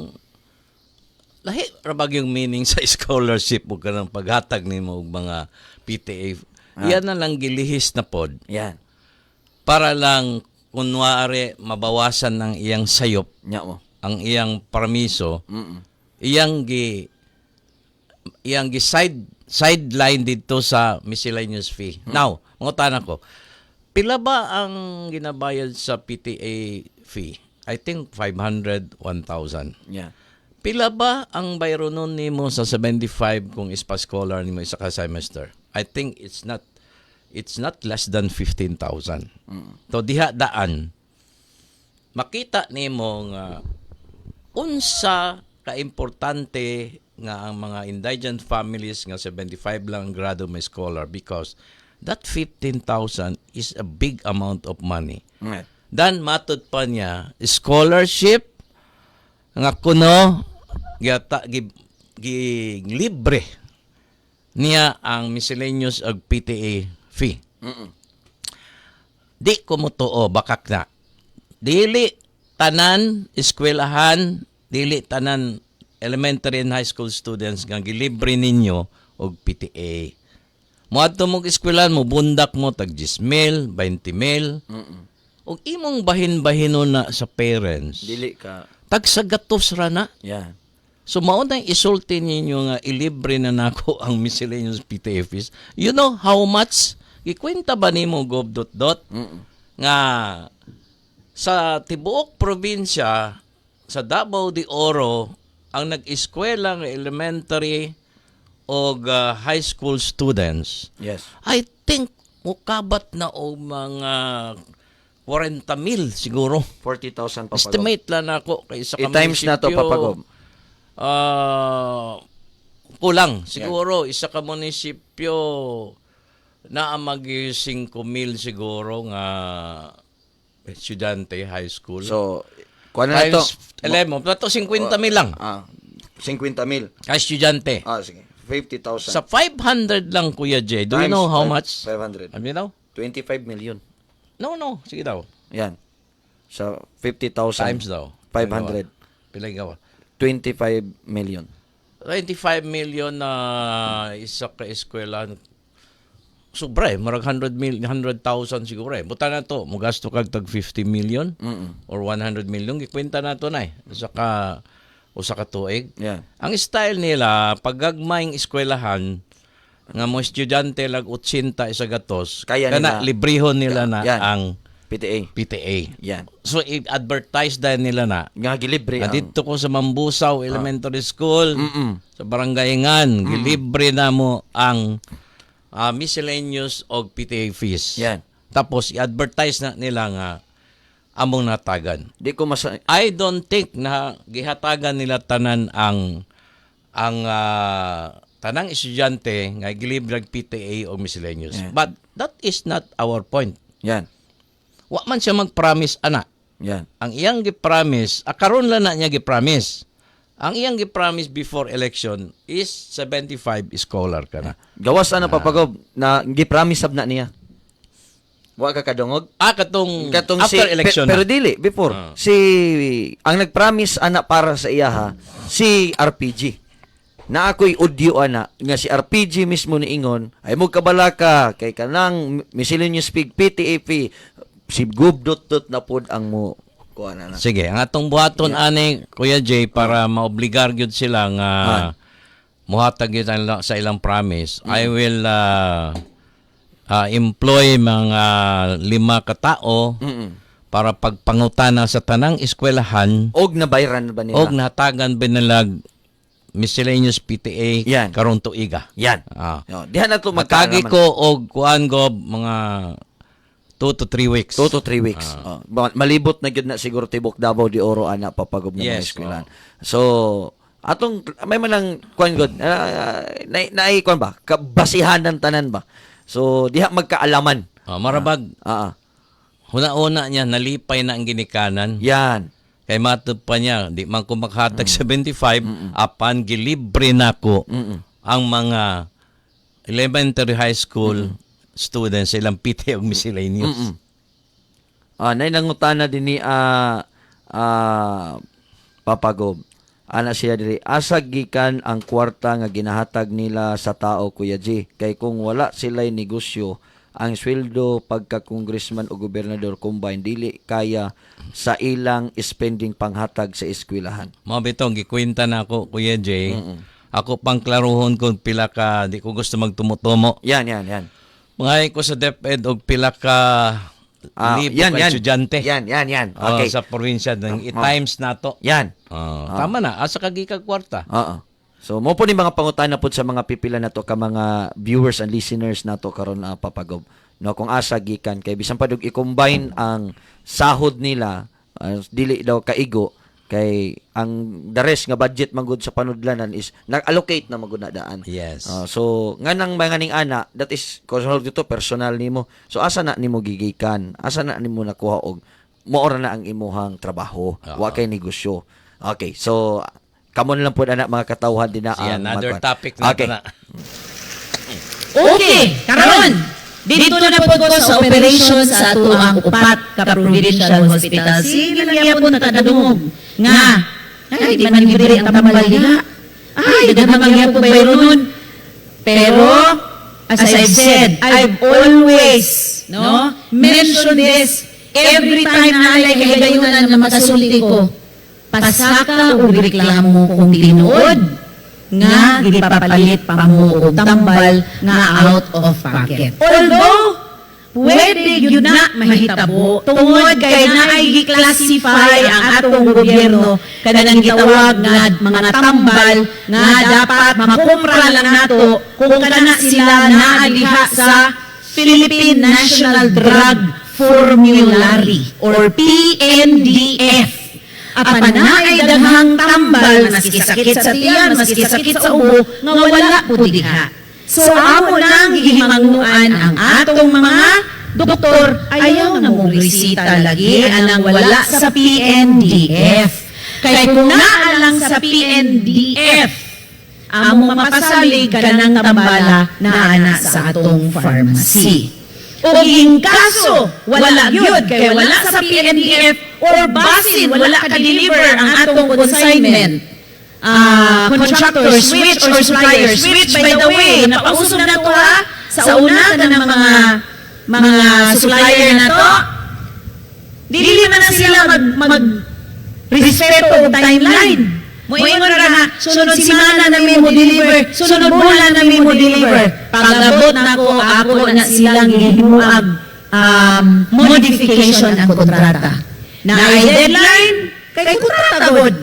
lahi rabag yung meaning sa scholarship o kanang paghatag nimo og mga PTA. Yan na lang gilihis na pod. Yan. Para lang kunwari mabawasan ng iyang sayop, Nya mo. ang iyang permiso, iyang gi sideline dito sa miscellaneous fee. Now, mangutan ako, pila ba ang ginabayad sa PTA fee? I think 500, 1,000. Yeah. Pila ba ang bayro nun nimo sa 75 kung ispa scholar nimo isa ka semester? I think it's not less than 15,000. So diha daan makita nimo nga unsa ka importante nga ang mga indigent families nga 75 lang grado may scholar because that 15,000 is a big amount of money. Yeah. Dan matud pa niya scholarship nga kuno libre niya ang miscellaneous ag PTA fee. Di ko mo tuo bakak na. Dili tanan eskwelahan, dili tanan elementary and high school students nga gilibre ninyo og PTA. Moadto mo eskwelahan mo bundak mo tag 10,000, 20,000. Og imong bahin-bahino na sa parents. Dili ka. Tag sa gatos ra na. Yeah. So mao na isulti ninyo nga ilibre na nako ang miscellaneous PTA fees. You know how much? Gikwenta ba nimo Gov. Nga sa tibuok probinsya sa Davao de Oro ang nag-eskwela ng elementary o high school students. Yes. I think mukabat na o mga 40,000 siguro. 40,000 papagom. Estimate lang ako kay isa ka I-times na to papagom. Kulang. Siguro, isa ka munisipyo na magi 5,000 siguro nga estudyante high school. So, kuha na to. Alam mo, plato 50,000 lang. 50,000. Ay, estudyante. Sige. 50,000. Sa 500 lang, Kuya Jay. Do you know how much? 500. Ano you know? 25 million. No. Sige daw. Yan. Sa 50,000 Times daw. 500. Pila gawa? 25 million. 25 million na isa ka eskwela. Sobra marag 100,000 siguro Buta na to, mugasto kag tag 50 million or 100 million. Gikwenta na to na usa ka tuig. Yeah. Ang style nila, pag gagmayng eskwelahan, nga mo estudyante lag 80 isa gatos, Kaya kana nila- librehon nila na Yan. ang PTA. PTA. Yan. So, i-advertise dahil nila na. Nga gilibre ang... Dito ko sa Mambusaw Elementary School, sa Barangayngan, gilibre na mo ang miscellaneous o PTA fees. Yan. Tapos, i-advertise na nila nga among natagan. Di ko I don't think na gihatagan nila tanan ang tanang estudyante nga gilibre ang PTA o miscellaneous. Yeah. But that is not our point. Yan. Wa man siya mag-promise ana. Yan. Ang iyang gi-promise, karon lang na niya gi-promise. Ang iyang gi-promise before election is 75 scholar ka na. Gawas na Papagob na gi-promise sab na niya. Wa ka kadungog? Katong after election pero na. dili before. Ang nag-promise ana para sa iya si RPG. Na ako'y audio ana nga si RPG mismo ni ingon ay mo kabalaka kay kanang miscellaneous pig PTAP si gubdot na pod ang mo kuha na. Sige, ang atong buhaton ani Kuya Jay para maobligar gyud sila nga muhatag gyud sa ilang promise. I will employ mga 5 ka tao para pagpangutana sa tanang eskwelahan Og nabayran ba nila? og natagan binalag miscellaneous PTA Yan. karon tuiga. Yan. Diha na to Matagi ko og kuan go mga 2 to 3 weeks. 2 to 3 weeks. Malibot na gyud na siguro tibok Davao de Oro ana Papagob na mga Yes, eskwelahan. So atong may manang kuan god naay kuan ba kabasihanan tanan ba. So diha magkaalaman. Marabag. Una-una niya nalipay na ang ginikanan. Yan. Kay matod pa niya, di man ko makhatag 75, apan gilibre na ko ang mga elementary high school students sa ilang PTA o miscellaneous. Nay nangutana din ni Papagob. Ana siya diri, asa gikan ang kwarta nga ginahatag nila sa tao Kuya G. Kay kung wala sila'y negosyo, ang sweldo pagka-congressman o gobernador combined dili kaya sa ilang spending panghatag sa eskwelahan. Mga bitong, gikwenta na ako, Kuya Jay. Ako pang klaruhon kung pila ka, di ko gusto magtumutumo. Yan. Mga ko sa DepEd og pila ka libo ka estudyante. Yan. Okay. Sa probinsya, i-times na to. Yan. Tama na, asa kagikag kwarta. So mo po ni mga pangutana po sa mga pipila na to ka mga viewers and listeners na to karon Papagob. No, kung asa gikan kay bisan pa dug i-combine ang sahod nila dili daw kaigo kay ang the rest nga budget magud sa panudlanan is nag-allocate na magud na daan. Yes. So nganang mga ning ana that is personal dito personal nimo. So asa na nimo gigikan? Asa na nimo nakuha og moora na ang imuhang trabaho, wa kay negosyo. Okay, so kamo na lang po na mga katawhan din na another topic na na. Okay, karon dito na po ko sa operation sa ato ang upat ka provincial hospital. Sige lang yapon nakadungog nga ay di man libre ang tambal diha. Ay daghang mga yapon bayro nun. Pero as I've said, I've always mentioned this every time na alay kahigayunan na makasulti ko. Pasaka o reklamo kung tinuod nga gipapalit pa mo og tambal nga out of pocket. Although pwede gyud na mahitabo tungod kay naay gi-classify ang atong gobyerno kanang gitawag nga mga tambal nga dapat makumpra lang nato kung kana sila naaliha sa Philippine National Drug Formulary or PNDF. At naay daghang tambal, maski sakit sa tiyan, maski sakit sa ubo, nga wala po diha. So, amo nang gihimangnuan ang atong mga doktor, ayaw na mong resita lagi anang wala sa PNDF. Kaya kung naalang sa PNDF, among mapasalig ka ng tambala na ana sa atong pharmacy. o ging kaso wala gyud kay wala sa PNDF or basin wala ka-deliver ang atong consignment. Contractors, switch or suppliers, switch by the way, napausog na to ha, sa una ka ng mga supplier na to, dili man na sila mag-respeto og timeline. Moingon ra na, sunod simana namin mo deliver, sunod bulan namin mo deliver. Pag-abot na ako na silang gihimuag modification ang kontrata. Na ay deadline, kay kontrata god.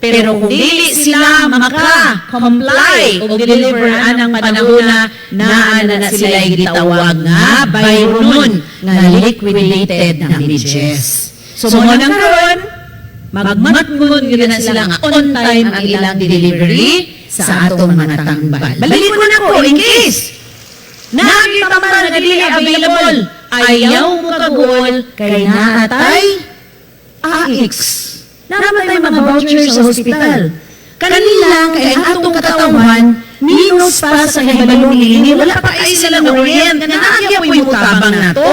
Pero kung dili sila maka-comply o deliver anang panahon na sila gitawag nga bayronon nga liquidated damages. So mo nang karon, magmatngon yun na sila nga on time ang ilang delivery sa atong mga tambal. Balik ko na ko in case nakita man na dili available, ayaw mo kagol kay naatay AX. Namatay mga vouchers sa hospital. Kanila kay ang atong katawan minus pa sa hibaluni ni wala pa ay sila na orient na naagya po yung tabang nato.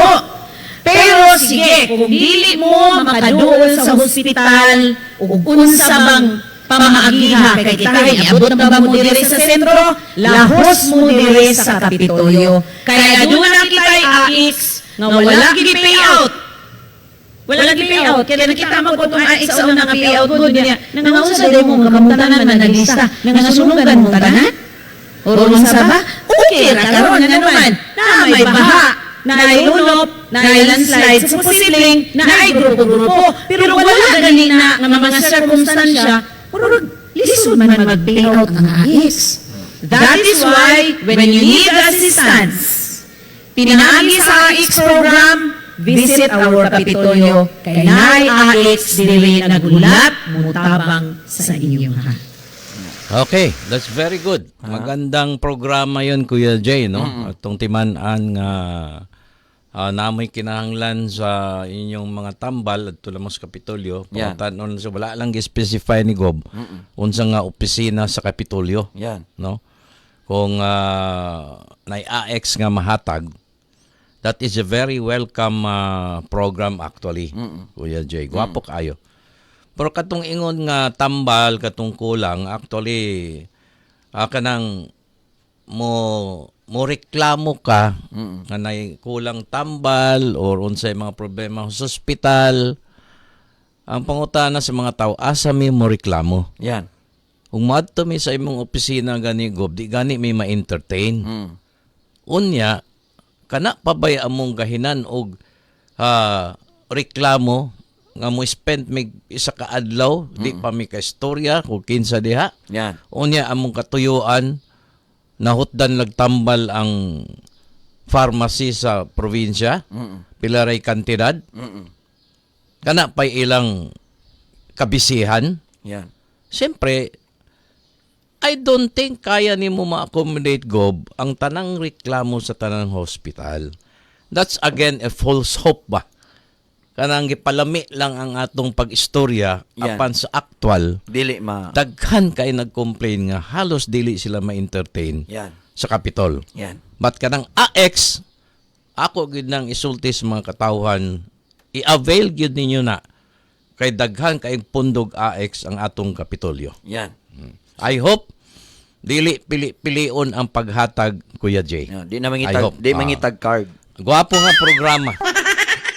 Pero sige, kung dili mo makaduol sa hospital ug unsa bang pamaagiha kay kitay abot na ba mo dire sa sentro, lahos mo dire sa Kapitolyo. Kaya aduna kitay AX nga wala gid payout. Wala gi payout. Kaya nakita mo ko itong AX sa unang payout good niya. Nangangusa sa demo nga kamutanan man naglista. Nangasunugan mo tanan? O sa ba? Okay ra karon nga naman. Na may baha, na ay lunop, na ay landslide, sa posibleng na ay grupo-grupo. Pero wala gani na nga mga circumstansya, pero lisod man mag-payout ang AX. That is why when you need assistance, pinanagi sa AX program, visit our Kapitolyo kay Nay AX dili nagulat mutabang sa inyo ha. Okay, that's very good. Magandang programa 'yon, Kuya Jay, no? Atong timan-an nga namoy kinahanglan sa inyong mga tambal adto lamang sa Kapitolyo. Pangutanon sa wala lang gi-specify ni Gob unsa nga opisina sa Kapitolyo. Yan. No? Kung nay AX nga mahatag, that is a very welcome program actually, Kuya Jay. Gwapo kayo. Pero katong ingon nga tambal, katong kulang, actually, kanang mo reklamo ka nga nay kulang tambal or unsay mga problema sa ospital, ang pangutana sa mga tao, asa mi mo reklamo? Yan. Kung madto mi sa imong opisina gani Gob, di gani mi ma-entertain. Unya, kana pabay among gahinan og reklamo nga mo spend mig isa ka adlaw di pa mi ka istorya kung kinsa diha. Yan. Unya among katuyuan nahutdan nagtambal ang pharmacy sa probinsya. Pila ray kantidad. Kana pay ilang kabisihan. Yan. Siyempre, I don't think kaya ni mo ma-accommodate, Gob, ang tanang reklamo sa tanang hospital. That's again a false hope ba? Kanang gipalami lang ang atong pag-istorya apan sa actual. Dili ma. Daghan kay nag-complain nga halos dili sila ma-entertain sa Capitol. Yan. But kanang AX, ako gid nang isulti sa mga katawhan, i-avail gid ninyo na kay daghan kay pundog AX ang atong Kapitolyo. Yan. I hope dili pili-pilion ang paghatag, Kuya Jay. Yan. Di na mangitag card. Gwapo nga programa.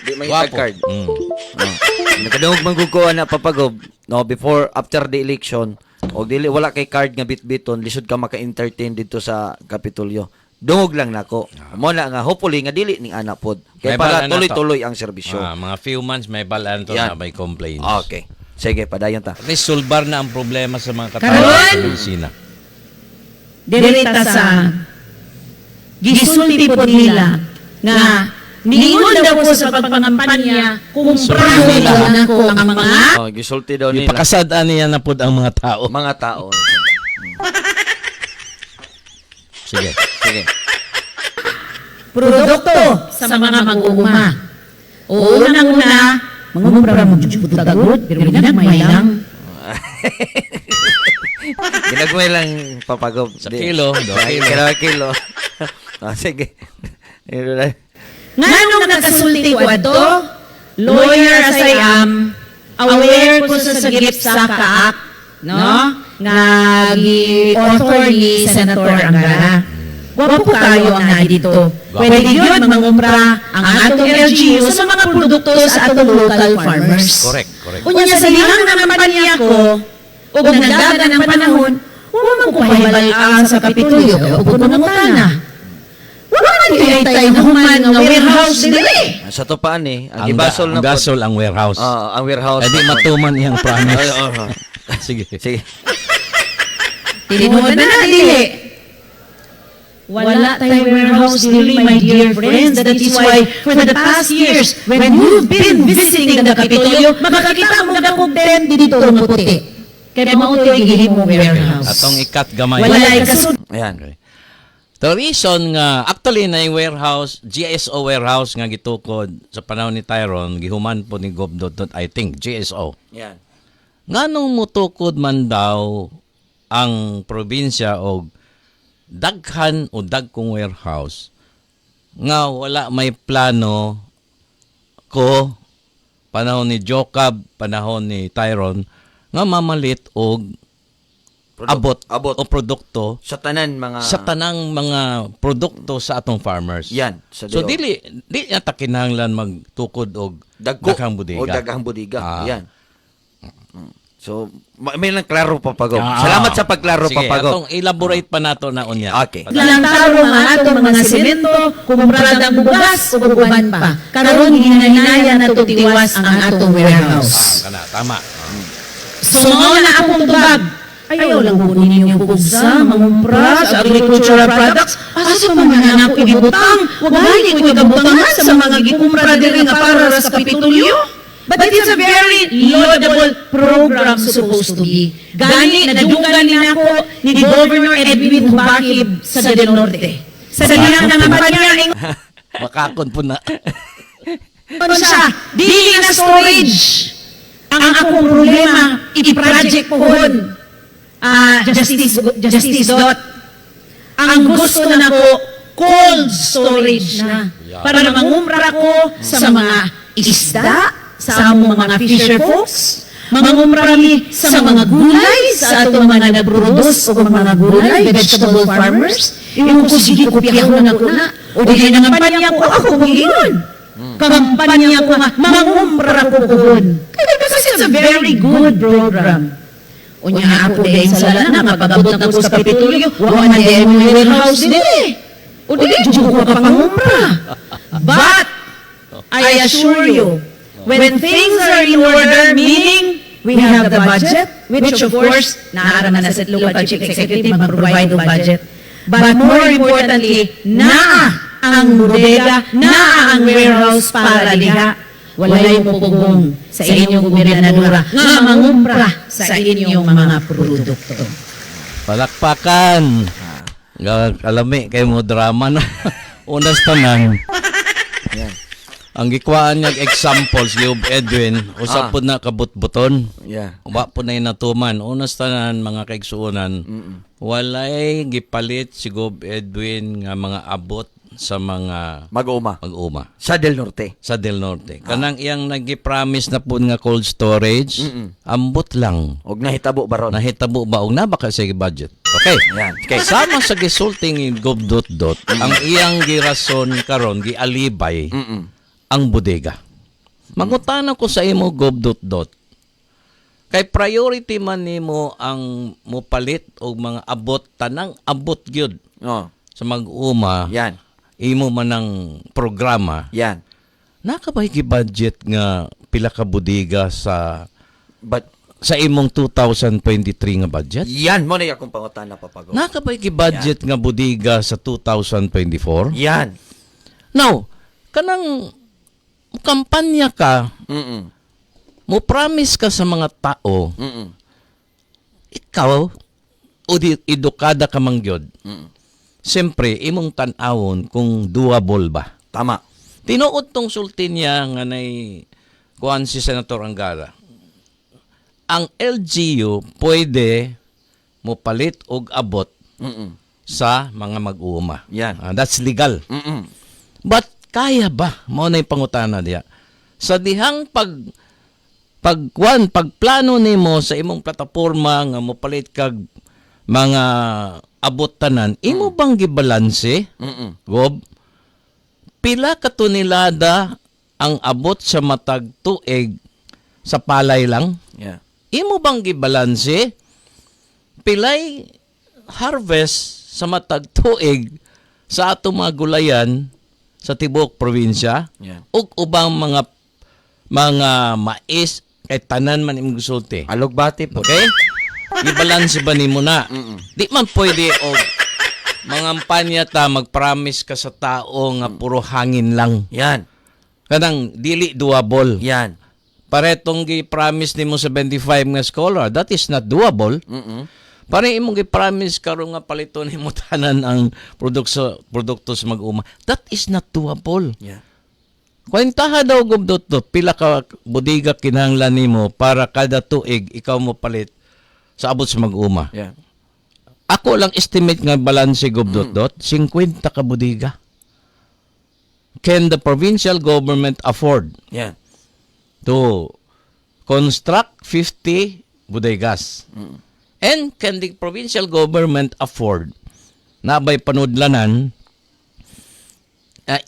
Di mangitag card. Nakadungog manggukuan na papagob no before after the election og dili wala kay card nga bitbiton lisod ka maka-entertain dito sa Kapitolyo. Dungog lang nako. Mo na nga hopefully nga dili ning ana pod. Kay para tuloy-tuloy ang serbisyo. Mga few months may balan to na may complaints. Okay. Sige, padayon ta. At least sulbar na ang problema sa mga katao Karon? sa opisina. Direta sa gisulti po nila nga ningon daw ko sa pagpangampanya kung prado lang ako ang mga Gisulti daw nila. Ipakasadaan niya na pod ang mga tao. Mga tao. Sige. produkto sa mga mag-uuma. O unang-una, mangumura mo jud tagod, pero ginagmay lang. Ginagmay lang papagob. Sa kilo, 2 kilo. Kilo. Sige. Nganong nakasulti ko ato, lawyer as I am, aware ko sa sagip sa kaak, no? Nga gi-author ni Senator Angara. Wapo kayo ang nga dito. Pwede yun mangumpra ang atong LGU sa mga produkto sa atong local farmers. Correct. Unya sa lingang na kampanya ko, o nagdagan ng panahon, wala man ko pahibalaan sa Kapitulyo, o kung nangutana. Wala man kayo tayo na human nga warehouse dili. Sa tupaan ang Ang, gibasol ang na po. gasol ang warehouse. Ang warehouse. Hindi matuman iyang promise. Sige. Sige. Tinuod na dili. Wala tayong warehouse dili, my dear friends. That is why, for the past years, when you've been visiting the Kapitolyo, makakita mo na kong tent dito na puti. Kaya mautoy gihim mo warehouse. Atong ikat gamay. Wala ay kasunod. Ayan. The reason nga, actually na yung warehouse, GSO warehouse nga gitukod sa panahon ni Tyron, gihuman po ni Gov. I think, GSO. Yan. Nganong mutukod man daw ang probinsya o daghan o dagkong warehouse nga wala may plano ko panahon ni Jocab, panahon ni Tyron nga mamalit og abot o produkto Sa tanan mga... sa tanang mga produkto sa atong farmers. Yan. So dili niya ta kinahanglan magtukod og daghang bodega. O daghang bodega. Ah. Yan. So, may lang klaro papagaw. Salamat sa pagklaro Sige, papagaw. atong elaborate pa nato na unya. Okay. Ilang taro nga atong mga semento, kumprada ang bugas o uban pa. Karon ginahinayan na tiwas ang atong warehouse. Kana tama. So na akong tubag. Ayaw lang po ninyo pugsa, mangumpra sa agricultural products. Asa pa man na ako ibutang? Huwag hindi ko ikabutangan sa mga gikumpra diri nga para sa Kapitolyo. But it's a very laudable program supposed to be. Gani, nadunggan din ako ni Governor Edwin Hubakib sa Del Norte. Sa dinang nangampanya Makakon po na. ano siya, dili na storage. Ang akong problema, i-project pohon. Justice Dot. Ang gusto na ko, cold storage na. Para mangumpra ko sa mga isda, sa among mga fisher folks, mangumpra mi sa mga gulay, sa atong mga nagproduce o mga gulay, vegetable farmers. Yung ko sige ko piyahon na ko na. O di na kampanya ko ako kumilingon. Kampanya ko nga, mangumpra ko kuhon. Kasi it's a very good program. Unya ako din sa lana, mapagabot na ko sa Kapitolyo, wala na din mo warehouse dili. O dili, dyan ko kapangumpra. But, I assure you, when things are in order, meaning we have the budget, which of course, naaraman na sa local chief executive mag-provide ng budget. But more importantly, ang bodega, ang warehouse para liha. Wala yung pupugong sa inyong gobernadora nga mangumpra sa inyong mga produkto. Palakpakan. Alami kay mo drama na. Unas tanan. Ang gikwaan niya examples Giob Edwin usap po na kabut-buton. Yeah. Wa po na natuman. Unas tanan mga kaigsuonan. Walay gipalit si Giob Edwin nga mga abot sa mga Mag-uma. sa Del Norte. Kanang iyang nagi-promise na po nga cold storage, ambot lang. Og nahitabo baron. Nahitabo ba og na baka sa budget. Okay. Yan. Okay. Sama sa gisulting ni Gov. Ang iyang girason karon gialibay ang bodega. Mangutana ko sa imo Gov. Kay priority man nimo ang mupalit og mga abot tanang abot gyud Oh. sa mag-uma. Yan. Imo man ang programa. Yan. Nakabay gi-budget nga pila ka bodega sa But imong 2023 nga budget? yan mo na akong pangutana papagaw. Nakabay gi-budget nga bodega sa 2024? Yan. Now, kanang kampanya ka, mo promise ka sa mga tao, ikaw, o edukada ka mangyod, siyempre, imong tan-awon kung doable ba. Tama. Tinuod tong sulti niya nga kuhan si Senator Angara. Ang LGU pwede mo palit og abot sa mga mag-uuma. Yan. That's legal. Mm-mm. But kaya ba mo na yung pangutana diya sa dihang pagplano nimo sa imong plataporma nga mopalit kag mga abot tanan, imo bang gibalanse? Gob, pila ka tonelada ang abot sa matag tuig sa palay lang? Yeah. Imo bang gibalanse? Pilay harvest sa matag tuig sa atong mga gulayan sa tibuok probinsya? Yeah. Ug ubang mga mais kay tanan man imong gusulti. Alugbati po. Okay? Ibalanse ba nimo na? Di man pwede og mangampanya ta mag-promise ka sa tao nga puro hangin lang. Yan. Kanang dili doable. Yan. Paretong gi-promise nimo sa 25 nga scholar, that is not doable. Pare imong gi-promise karon nga paliton nimo tanan ang produkto sa mag-uma. That is not doable. Yeah. Kwentaha daw gubdot to, pila ka bodega kinahanglan nimo para kada tuig ikaw mo palit sa abot sa mag-uma. Yeah. Ako lang estimate nga balance gubdot 50 ka bodega. Can the provincial government afford Yeah. to construct 50 bodegas? And can the provincial government afford na bay panudlanan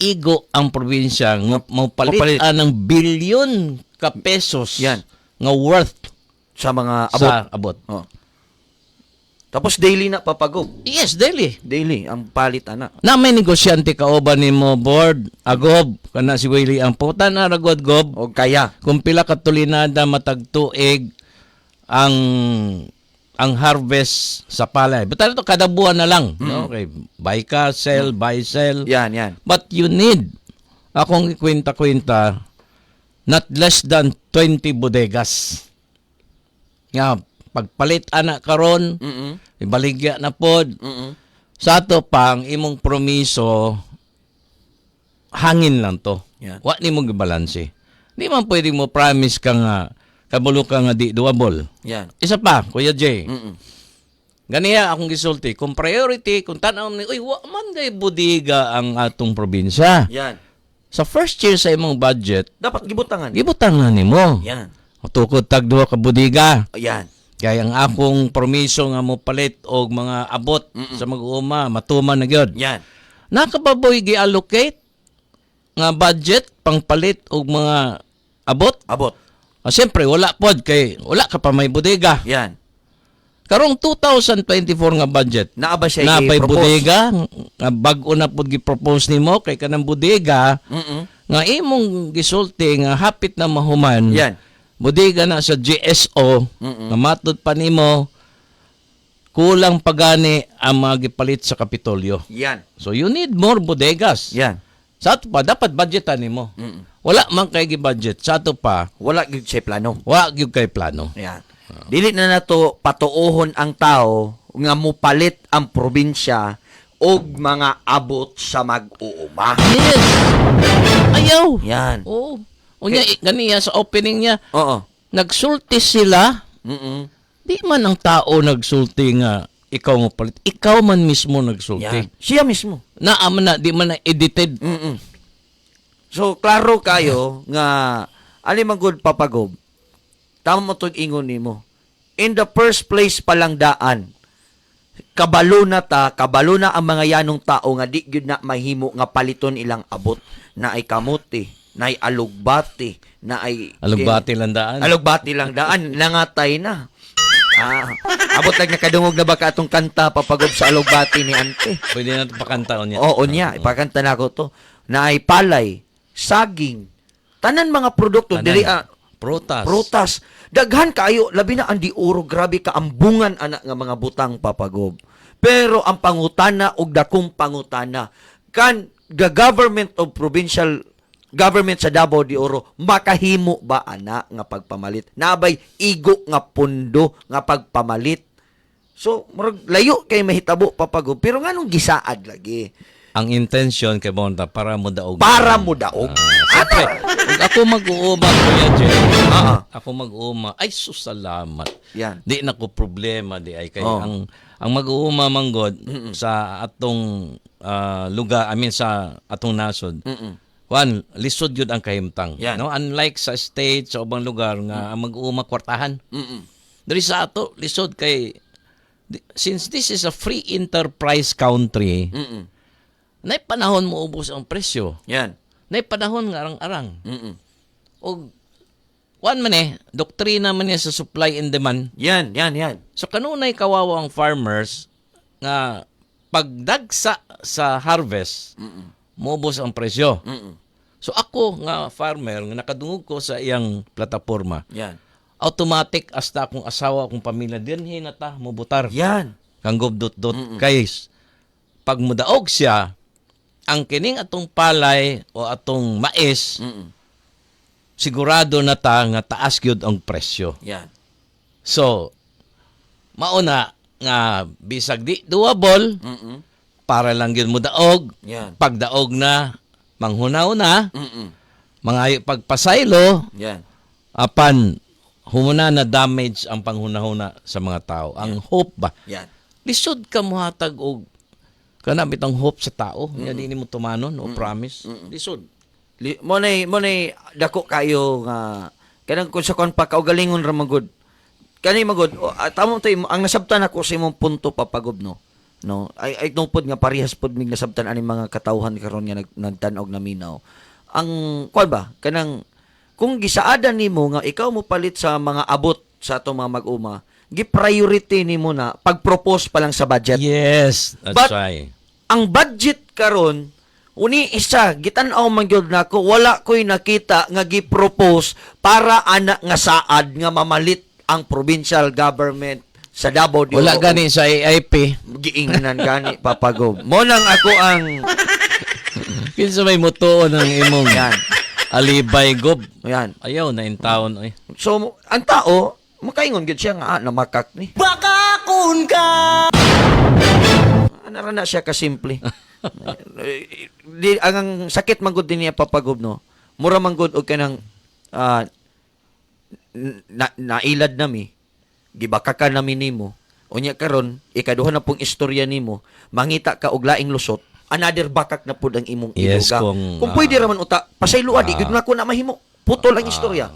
igo ang probinsya nga mapalit ng bilyon ka pesos Yan. nga worth Sa mga abot. sa abot. Oh. Tapos daily na papagod. Yes, daily. Daily ang palit ana. Na may negosyante ka oba nimo board agob kana si Willie ang puta na ragod gob O kaya. kung pila ka tulinada matag tuig ang harvest sa palay. But to kada buwan na lang, no? Okay, buy ka, sell, buy, sell. Yan. But you need akong ikwenta-kwenta not less than 20 bodegas. Nga pagpalit ana karon, ibaligya na pod. Sa ato pang imong promiso hangin lang to. Yan. Wa nimo gibalanse. Di man pwede mo promise ka nga kabulo ka nga di doable. Yan. Isa pa, Kuya Jay. Ganiya akong gisulti, kung priority, kung tanaw ni, uy, wa man day bodega ang atong probinsya. Yan. Sa first year sa imong budget, Dapat gibutangan. gibutang na nimo. Yan. Tukod tag duha ka bodega. Yan. Kaya ang akong promiso nga mo palit og mga abot sa mag-uuma, matuman na gyud. Yan. Nakababoy gi-allocate nga budget pang palit og mga abot? Abot. Siyempre, wala pod kay wala ka pa may bodega. Yan. Karong 2024 nga budget, Naaba siya napay i-propose. bodega, nga bag-o na pod gi-propose nimo kay kanang bodega nga imong gisulti nga hapit na mahuman. Yan. Bodega na sa GSO, nga matud pa nimo kulang pagani ang mga gipalit sa Kapitolyo. Yan. So you need more bodegas. Yan. Sa ato pa dapat budgetan nimo. Wala man kay gi-budget. Sa ato pa Wala gyud siya plano. wa gyud kay plano. Yan. Dili na nato patuohon ang tao nga mupalit ang probinsya og mga abot sa mag-uuma. Yes. Ayaw. Yan. Oo. Unya ganiya sa opening niya, Oo. nagsulti sila. Di man ang tao nagsulti nga ikaw mo palit. Ikaw man mismo nagsulti. Yan. Siya mismo. Di man na edited. So, klaro kayo nga alimangod papagob. Tama mo itong ingon nimo. In the first place palang daan, kabalo na ang mga yanong tao nga di gyud na mahimo nga paliton ilang abot na ay kamuti, na ay alugbati, na ay Alugbati landaan. alugbati lang daan, nangatay na. Abot lang nakadungog na ba ka atong kanta papagob sa alugbati ni Ante? Pwede na ito pakantaon niya. Oo niya, ipakanta na ko to. Na ay palay, saging, tanan mga produkto, Tanan. dili Prutas. Daghan kayo, labi na ang diuro, grabe ka ambungan anak nga mga butang papagob. Pero ang pangutana og dakong pangutana kan the government of provincial government sa Davao de Oro makahimo ba ana nga pagpamalit? Nabay igo nga pundo nga pagpamalit. So, murag layo kay mahitabo papagob, pero nganong gisaad lagi? Ang intention kay Bonta para mo daog. Para mo daog. Siyempre, kung ako mag-uuma, Kuya Jay, Ah. ako mag-uuma, ay susalamat. Yan. Di na ko problema di ay kay Oh. ang mag-uuma manggod sa atong lugar, sa atong nasod. Juan, lisod yun ang kahimtang. Yan. No? Unlike sa state, sa ubang lugar, nga ang mag-uuma kwartahan. Dari sa ato, lisod kay, since this is a free enterprise country, na panahon mo ubos ang presyo. Yan. Na panahon nga arang-arang. O, Juan man doktrina man sa supply and demand. Yan. So kanunay kawawa ang farmers nga pagdagsa sa harvest, maubos ang presyo. So ako nga farmer, nga nakadungog ko sa iyang plataforma, Yan. automatic hasta akong asawa, akong pamilya, dinhi na ta, mubutar. Yan. Kang gobdot-dot. Guys, pag mudaog siya, ang kining atong palay o atong mais, sigurado na ta nga taas gyud ang presyo. Yan. So, mauna nga bisag di doable, para lang yun mo daog. Yan. Pagdaog na, manghunaw na, mga pagpasaylo, Yan. apan humuna na damage ang panghunahuna sa mga tao. Ang hope ba? Yan. Lisod ka mo hatag og kanabit ang hope sa tao. Yan hindi mo tumanon o promise. Lisod. Mo nay dako kayo nga kanang kun sa kon pa kaugalingon ra magud. Kani magud tamo tay ang nasabtan ako sa imong punto papagod no. No, ay tungpod nga parehas pod mig nasabtan ani mga katawhan karon nga nagtan-og naminaw. Ang kuan ba kanang kung gisaadan nimo nga ikaw mo palit sa mga abot sa atong mga mag-uma, gi-priority nimo na pag-propose pa lang sa budget. Yes, that's But, right. Ang budget karon uni isa gitan-aw man gyud nako wala ko'y nakita nga gi-propose para ana nga saad nga mamalit ang provincial government sa Davao de Wala gani sa AIP. giingnan gani papagob. Mo nang ako ang Kinsa may mutuon ang imong yan. alibay gob. Yan. Ayaw na in taon ay. So ang tao makaingon gid siya nga namakak ni. Bakakun ka! Anara na siya ka simple. Di ang sakit man gud din niya papagob no. Mura man gud og kanang nailad nami. Gibakakan nami nimo. Unya karon ikaduha na pong istorya nimo, mangita ka og laing lusot. Another bakak na pud ang imong Yes, iduga. kung, Pwede raman uta, pasaylo di gud na ko na mahimo. Putol ang istorya.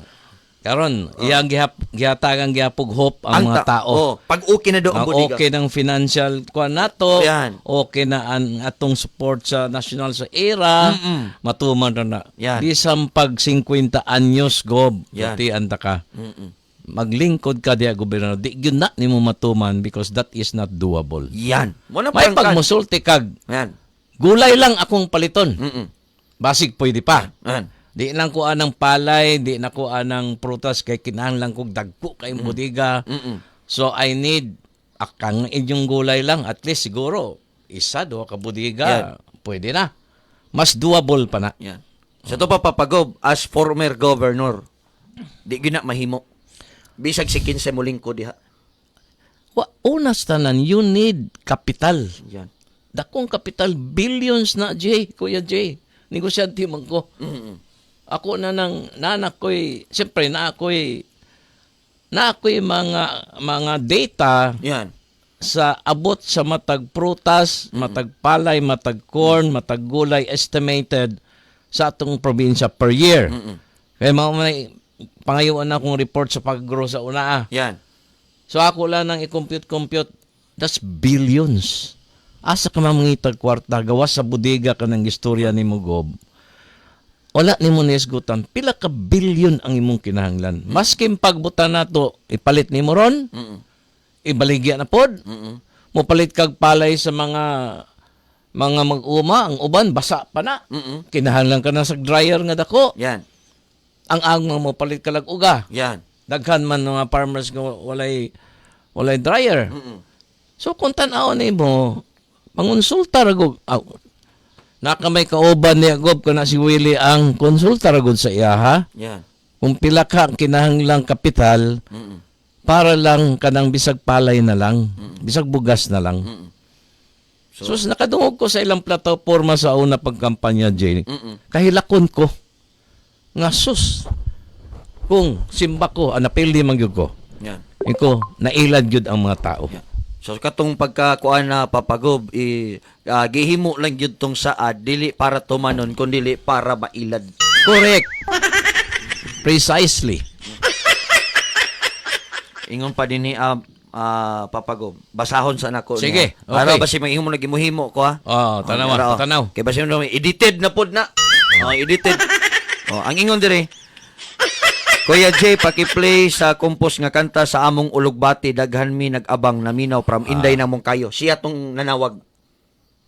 Karon, iyang gihatagang gihapog hope ang mga tao. Oh, pag okay na daw ang Ang budiga. okay ng financial kuan nato, Yan. okay na ang atong support sa national sa era, matuman na. Yan. Bisang pag 50 anyos gob, Yan. ti anta ka. Maglingkod ka diya gobyerno, di gyud na nimo matuman because that is not doable. Yan. Mo na May parang pagmusulti kag Yan. gulay lang akong paliton. Basig pwede pa. Yan. Di lang ko anang palay, di na ko anang prutas kay kinahanglan kog dagko kay bodega. So I need akang inyong gulay lang at least siguro isa do ka bodega. Pwede na. Mas doable pa na. Yan. Sa to pa papagob as former governor. Di gyud na mahimo. Bisag si 15 mo lingkod diha. Unas tanan, you need capital. Yan. Dakong capital, billions na, Jay, Kuya Jay. Negosyante man ko. Ako na nang nanak ko'y, siyempre na ako'y mga data Yan. sa abot sa matag prutas, matag palay, matag corn, matag gulay estimated sa atong probinsya per year. Kaya may pangayuan akong report sa pag-grow sa una. Yan. So ako lang nang i-compute, that's billions. Asa ka mamangitag kwarta, gawas sa bodega ka ng istorya ni mo, Gob. Wala ni mo nisgutan, pila ka billion ang imong kinahanglan. Maskim pagbutan na to, ipalit ni mo ron, ibaligya na pod, mo palit kag palay sa mga mag-uma, ang uban, basa pa na. Kinahanglan ka na sa dryer nga dako. Yan. Ang agma mo palit ka lag uga. Yan. Daghan man mga farmers nga walay dryer. So kung tan-aw nimo, mangonsulta ra gud. Nakamay kauban niya gob kana si Willie ang konsulta ra gud sa iya ha. Yan. Kung pila ka ang kinahanglang kapital para lang kanang bisag palay na lang, bisag bugas na lang. So nakadungog ko sa ilang plataporma sa una pagkampanya, Jay. Kahilakon ko nga sus kung simba ko napildi man gyud ko. Yan. Iko nailad gyud ang mga tao. So katong pagkakuan na papagob gihimo lang gyud tong saad dili para tumanon kun dili para mailad. Correct. Precisely. Ingon pa dinhi papagob. Basahon sa nako. Sige, niya. Para okay. basi mahimo na gimuhimo ko ha. Oh, tanaw, Para, tanaw. Kay basi mo edited na pod na. Edited. Ang ingon dire. Kuya Jay, paki-play sa compose nga kanta sa among Ulugbati, daghan mi nag-abang naminaw from Inday namong kayo. Siya tong nanawag.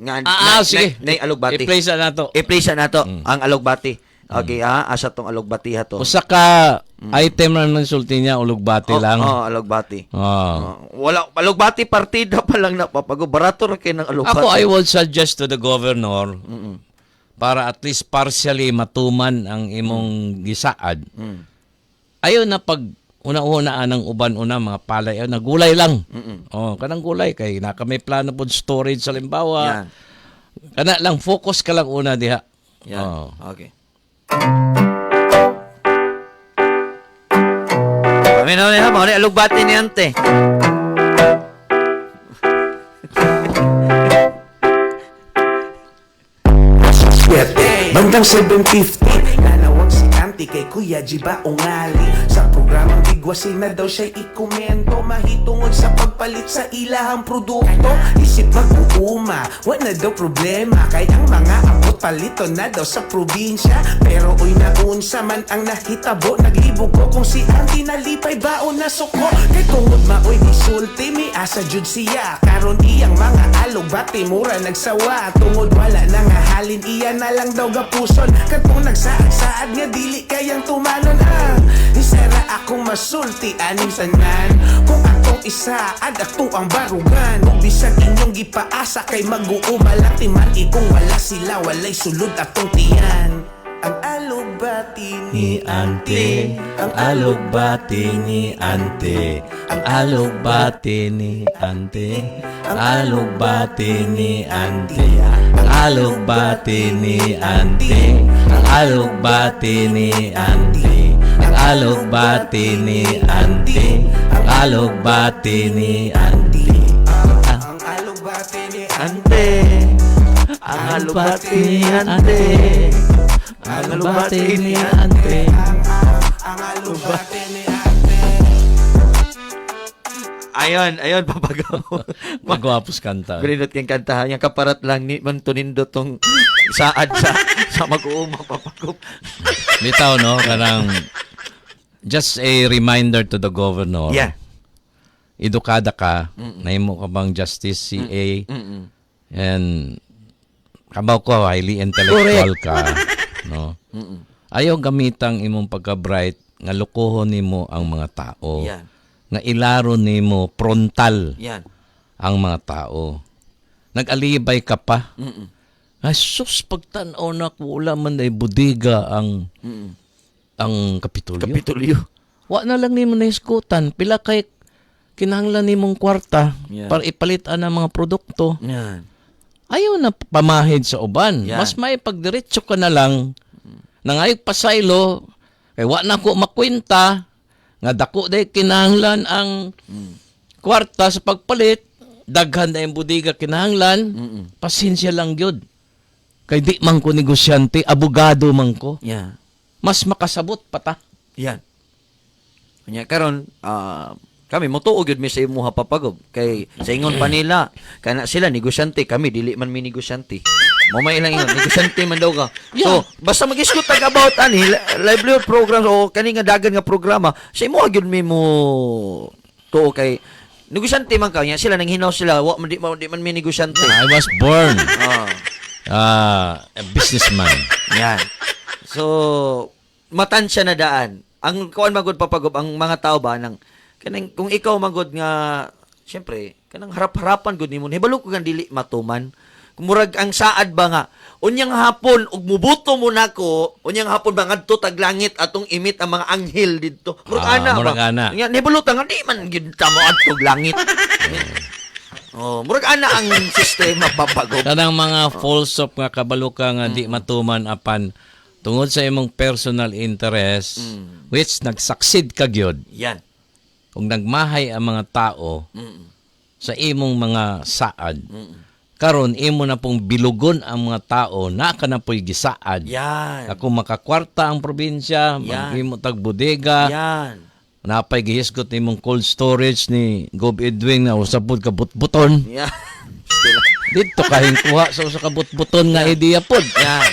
Nga, sige. Nay Alugbati. I-play sa nato. I-play sa nato ang Alugbati. Okay, asa tong Alugbati ha to. Usa ka item lang ng sulti niya, Ulugbati lang. Alugbati. Oh. Wala, Alugbati partida pa lang na papago. Barato ra kay ng Alugbati. Ako, I would suggest to the governor para at least partially matuman ang imong gisaad. Ayaw na pag una-una ng uban mga palay, ayaw na gulay lang. Kanang gulay kay naka may plano pod storage sa limbawa. Yan. Kana lang focus ka lang una diha. Yan. Okay. Paminaw niya, mga Alugbati ni Ante. Bandang 7:50 nanawag si Auntie kay Kuya Jiba ungali sa programang Bigwasil na daw siya ikomento mahitungod sa pagpalit sa ilahang produkto isip mag-uuma wala daw problema kay ang mga abot palito na daw sa probinsya pero uy naunsa man ang nahitabo naglibog ko kung si Auntie nalipay baon na suko kay tungod maoy gisulti mi asa jud siya karon iyang mga Alugbati mura nagsawa tungod wala nang halin iya na lang daw gapuson katong nagsaad-saad nga dili kayang tumanon isara akong masulti aning tanan kung atong isaad ato ang barugan ug bisan inyong gipaasa kay mag-uuma lang timan kung wala sila walay sulod atong tiyan ang Alugbati ni Ante ang Alugbati ni Ante ang Alugbati ni Ante ang Alugbati ni Ante ang Alugbati ni Ante ang Alugbati ni Ante ang Alugbati ni Ante ang Alugbati ni Ante ang Alugbati ni Ante ang Alugbati ni Ante ang Alugbati ni Ante ang Alugbati ni Ante Ayon, papagaw. Magwapos kanta. Grinot kang kanta. Yang kaparat lang ni Mantunindo tong saad sa mag-uuma, papagaw. Bitaw, no? Karang just a reminder to the governor. Yeah. Edukada ka, nahimo ka bang Justice CA, and kabaw ko, highly intellectual ka. No? Ayaw gamitang imong pagka-bright nga lukuhon nimo ang mga tao. Yan. Nga ilaro nimo frontal Yan. ang mga tao. Nag-alibay ka pa. Sus, pagtanaw na wala man ay budiga ang Kapitolyo. Kapitolyo. Wa na lang nimo naiskutan. Pila kay kinahanglan nimong kwarta para ipalitan ang mga produkto. Yan. Ayaw na pamahid sa uban. Yan. Mas may pagdiretso ka na lang. Nangayog pasaylo, kay wa na ko makwenta, nga dako day kinahanglan ang kwarta sa pagpalit, daghan na yung budiga kinahanglan, pasensya lang yun. Kay di man ko negosyante, abogado man ko. Yan. Mas makasabot pata. Yan. Kanya karon kami motuog gyud mi sa imuha papagob kay sa ingon pa nila kana sila negosyante kami dili man mi negosyante. Mo may ilang ingon negosyante man daw ka. So basta mag-isgot tag about livelihood programs o kani nga dagan nga programa sa imuha gyud mi mo tuo kay negosyante man ka nya sila nang hinaw sila wa di man mi negosyante. I was born a businessman. Yan. So matansya na daan. Ang kuan magud papagob ang mga tao ba nang kanang kung ikaw magod nga syempre kanang harap-harapan gud nimo hibalo ko nga dili matuman kumurag ang saad ba nga unyang hapon ug mubuto mo nako unyang hapon ba ngadto tag langit atong imit ang mga anghel didto murag ana ba nya hibalo ta nga di man gyud ta mo adto langit murag ana ang sistema papagob kanang mga false of nga kabalo ka nga di matuman apan tungod sa imong personal interest which nag-succeed ka gyud. Yan. Kung nagmahay ang mga tao, sa imong mga saad. Karon imo na pong bilugon ang mga tao na ka na po'y gisaad. Yan. Ako makakwarta ang probinsya, mag-imo tag bodega, Yan. napay gihisgot nimong cold storage ni Gob Edwin na usapod ka butbuton. Yan. Dito kahing kuha sa usa ka butbuton nga ideya pod. Yan.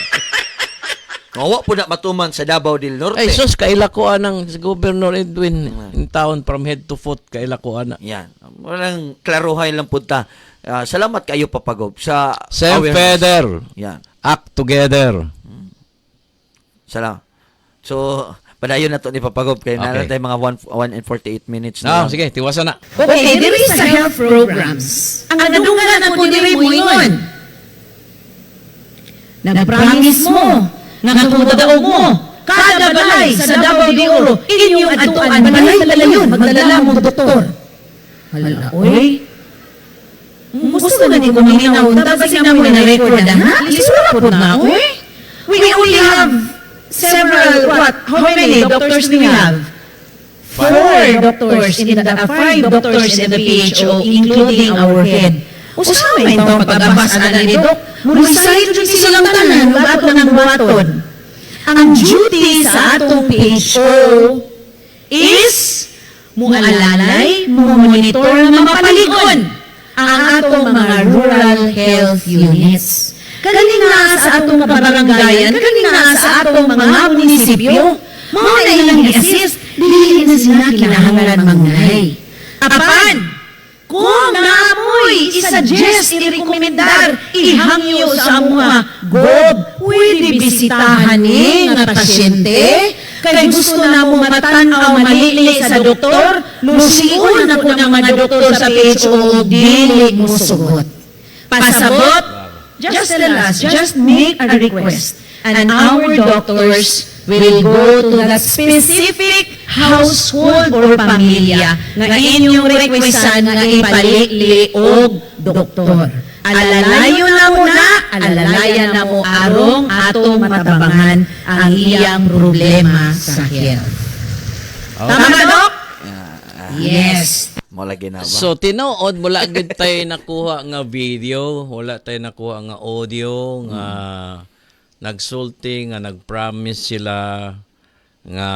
Mawa po na matuman sa Davao del Norte. Ay sus, kailakuan ng si Governor Edwin in town from head to foot, kailakuan na. Yan. Walang klaruhay lang punta. Salamat kayo, Papagob, sa Sem awareness. Feder, Yan. act together. Salamat. So, padayon na to ni Papagob. Kaya Okay. nalang tayo mga 1 and 48 minutes No, na. sige, tiwasan na. Okay, there is sa health programs. Ang nadungan ako diri mo ingon. Nag-promise mo, natutadaog mo, kada balay sa Davao de Oro, inyong atuan, balay talayon, magdala mong doktor. Hala, oy. Gusto na di ko minaw, tapos na mo na record na, isura po na, oy. We only have several, how many doctors do we have? 4 doctors in the 5 doctors in the PHO, including our head. Usama itong pagabas ana ni Doc. Murisay jud silang tanan ug ato nang buhaton. Ang duty sa atong PHO is mualalay, monitor nga mapaligon ang atong mga rural health units. Kaning naa sa atong kabarangayan, kaning naa sa atong mga munisipyo, mao na ilang i-assist, dili na sila kinahanglan mangay. Apan, kung naamoy, i-suggest, i-rekomendar, ihangyo sa mga gob, pwede bisitahan ni nga pasyente, kay gusto na mo matanaw malili sa doktor, lusiun na po ng mga doktor sa PHO, dili mo sugot. Pasabot, just tell us, just make a request, and our doctors will go to the specific household or pamilya nga inyong requestan nga ipalili og doktor. Alalayo na mo na, alalayan na mo arong atong matabangan ang iyang problema sa health. Tama ba, Dok? Yes. Malagi na ba? So tinuod wala gid tayo nakuha nga video, wala tayo nakuha nga audio nga nagsulti nga nagpromise sila nga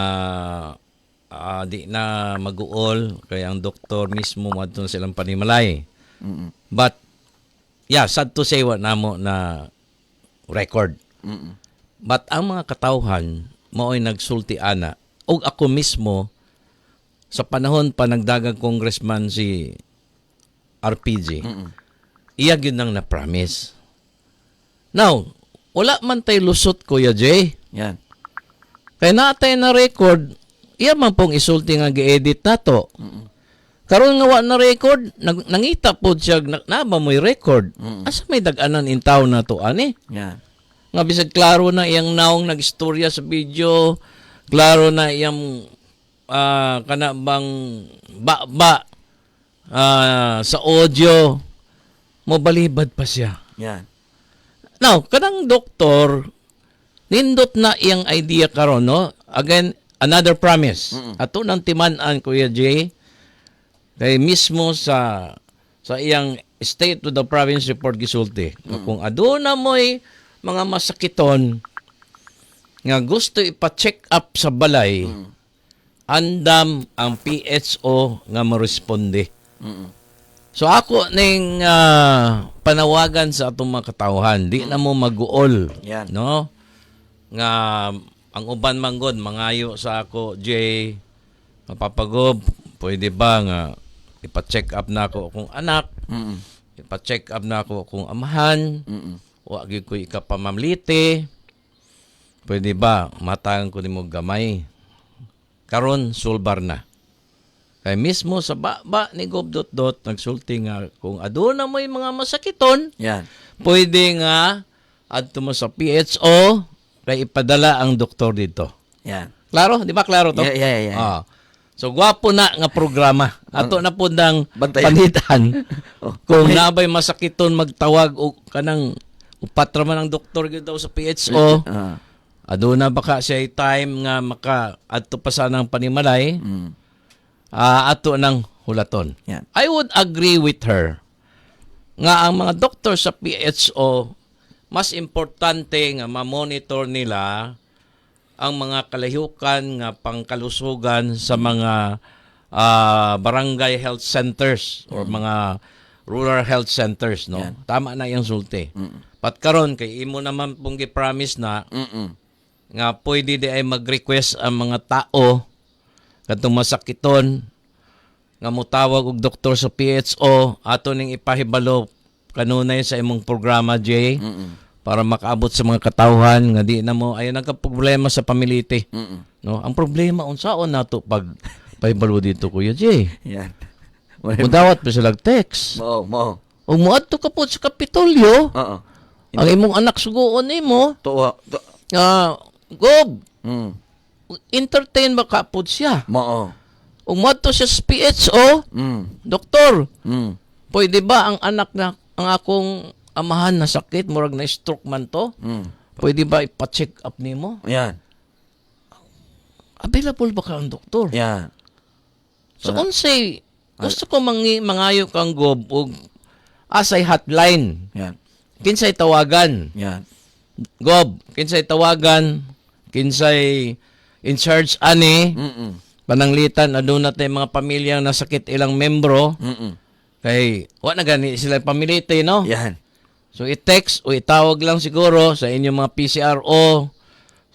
di na maguol kay ang doktor mismo madton silang panimalay. But yeah, sad to say wa namo na record. But ang mga katawhan mao'y nagsulti ana ug ako mismo sa panahon pa nagdagang congressman si RPG. Iya gyud nang na-promise. Now, wala man tay lusot, Kuya Jay. Yan. Kaya natay na record, iya man pong isulti nga gi-edit nato. Karon nga wa na record, nangita pod siya naba mo'y record. Asa may dag-anan in town na to ani? Yan. Nga bisag klaro na iyang naong nagistorya sa video, klaro na iyang kana bang sa audio, mo balibad pa siya. Yan. Now, kanang doktor, nindot na iyang idea karon, no? Again, another promise. Ato nang timan-an, Kuya Jay, kay mismo sa iyang State to the Province Report gisulti. Kung aduna mo'y mga masakiton nga gusto ipa-check up sa balay, andam ang PHO nga maresponde. So ako ning panawagan sa atong mga katawhan, di na mo maguol, Yan. no? Nga ang uban manggod mangayo sa ako, Jay, mapapagob, pwede ba nga ipa-check up na ako akong anak, ipa-check up na ako akong amahan, wa gyud ko ikapamamliti, pwede ba matagan ko nimo gamay? Karon sulbar na. Kaya mismo sa baba ni Gob Dot nagsulti nga kung aduna mo'y mga masakiton, Yan. pwede nga adto mo sa PHO kay ipadala ang doktor dito. Yan. Klaro? Di ba klaro to? Yeah. Ah. So gwapo na nga programa. Ato na po nang Bantayan. panitan. Kung nabay masakiton magtawag o kanang upat raman ang doktor gyud daw sa PHO. Aduna baka siya time nga maka adto pa sa nang panimalay. Ato nang hulaton. Yan. I would agree with her nga ang mga doktor sa PHO mas importante nga ma-monitor nila ang mga kalahukan nga pangkalusugan sa mga barangay health centers or mga rural health centers, no? Yan. Tama na yung sulti. Pat karon kay imo naman pong gi-promise na nga pwede di ay mag-request ang mga tao kadtong masakiton nga mutawag og doktor sa PHO ato ning ipahibalo kanunay sa imong programa, Jay, para makaabot sa mga katawhan nga di na mo ayon nagka-problema sa pamiliti. No, ang problema unsaon nato pag pahibalo dito, Kuya Jay. Yan. Mudawat pa sila text. Mo. O muadto ka po sa Kapitolyo. Oo. Ang imong anak suguon nimo. Tuwa. Gob, entertain ba ka po siya? Mo. Ug muadto siya sa PHO. Doktor, pwede ba ang anak na ang akong amahan na sakit, murag na stroke man to? Pwede ba ipa-check up nimo? Yan. Available ba ka ang doktor? Yan. So unsay gusto ko mangayo kang gob og asay hotline. Yan. Kinsay tawagan? Yan. Gob, kinsay tawagan? Kinsay in charge ani? Pananglitan aduna tay mga pamilyang nasakit ilang membro. Kay wa na gani sila pamilite, no? Yan. So i-text o itawag lang siguro sa inyong mga PCRO.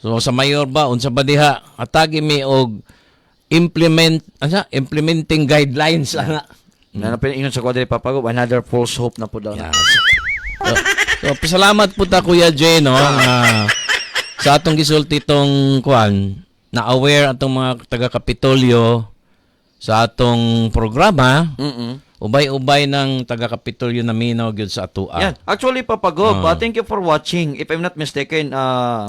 So sa mayor ba unsa ba diha atagi mi og implementing guidelines ana. Nanapin ingon sa kwadre papagod, another false hope na po daw. Yeah. So pasalamat po ta Kuya Jay, no, sa atong gisulti tong kuan na aware atong mga taga Kapitolyo sa atong programa. Ubay-ubay ng taga Kapitolyo na minaw gyud sa atua. Yan. Actually, Papagob, thank you for watching. If I'm not mistaken,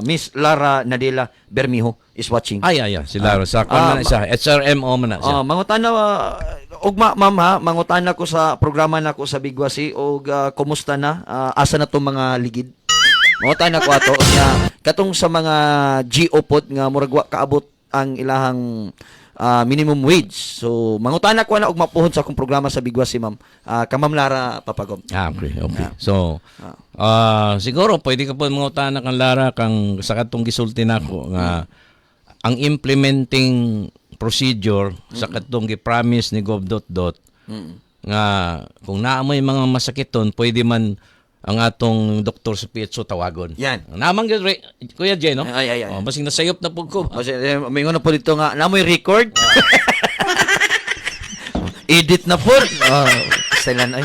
Miss Lara Nadila Bermijo is watching. Ay, sila sa kuan man na siya, HRMO man na siya. Mangutana, ugma ma'am ha, mangutana ko sa programa na ko sa Bigwasi og kumusta na, asa na to mga ligid. Mangutana ko ato nga katong sa mga GO pod nga murag wa kaabot ang ilahang minimum wage. So, mangutana ko na og mapuhon sa akong programa sa Bigwasi, ma'am. Ka Ma'am Lara Papagom. Okay. So, siguro pwede ka po mangutana kang Lara kang sa katong gisulti nako nga ang implementing procedure sa katong gi-promise ni Gov. Nga kung naamoy mga masakiton, pwede man ang atong doktor sa PHO tawagon. Yan. Namang Kuya Jay, no? Ay. Basing nasayop na po ko. May na po dito nga, namoy record. Edit na po. Kailan ay.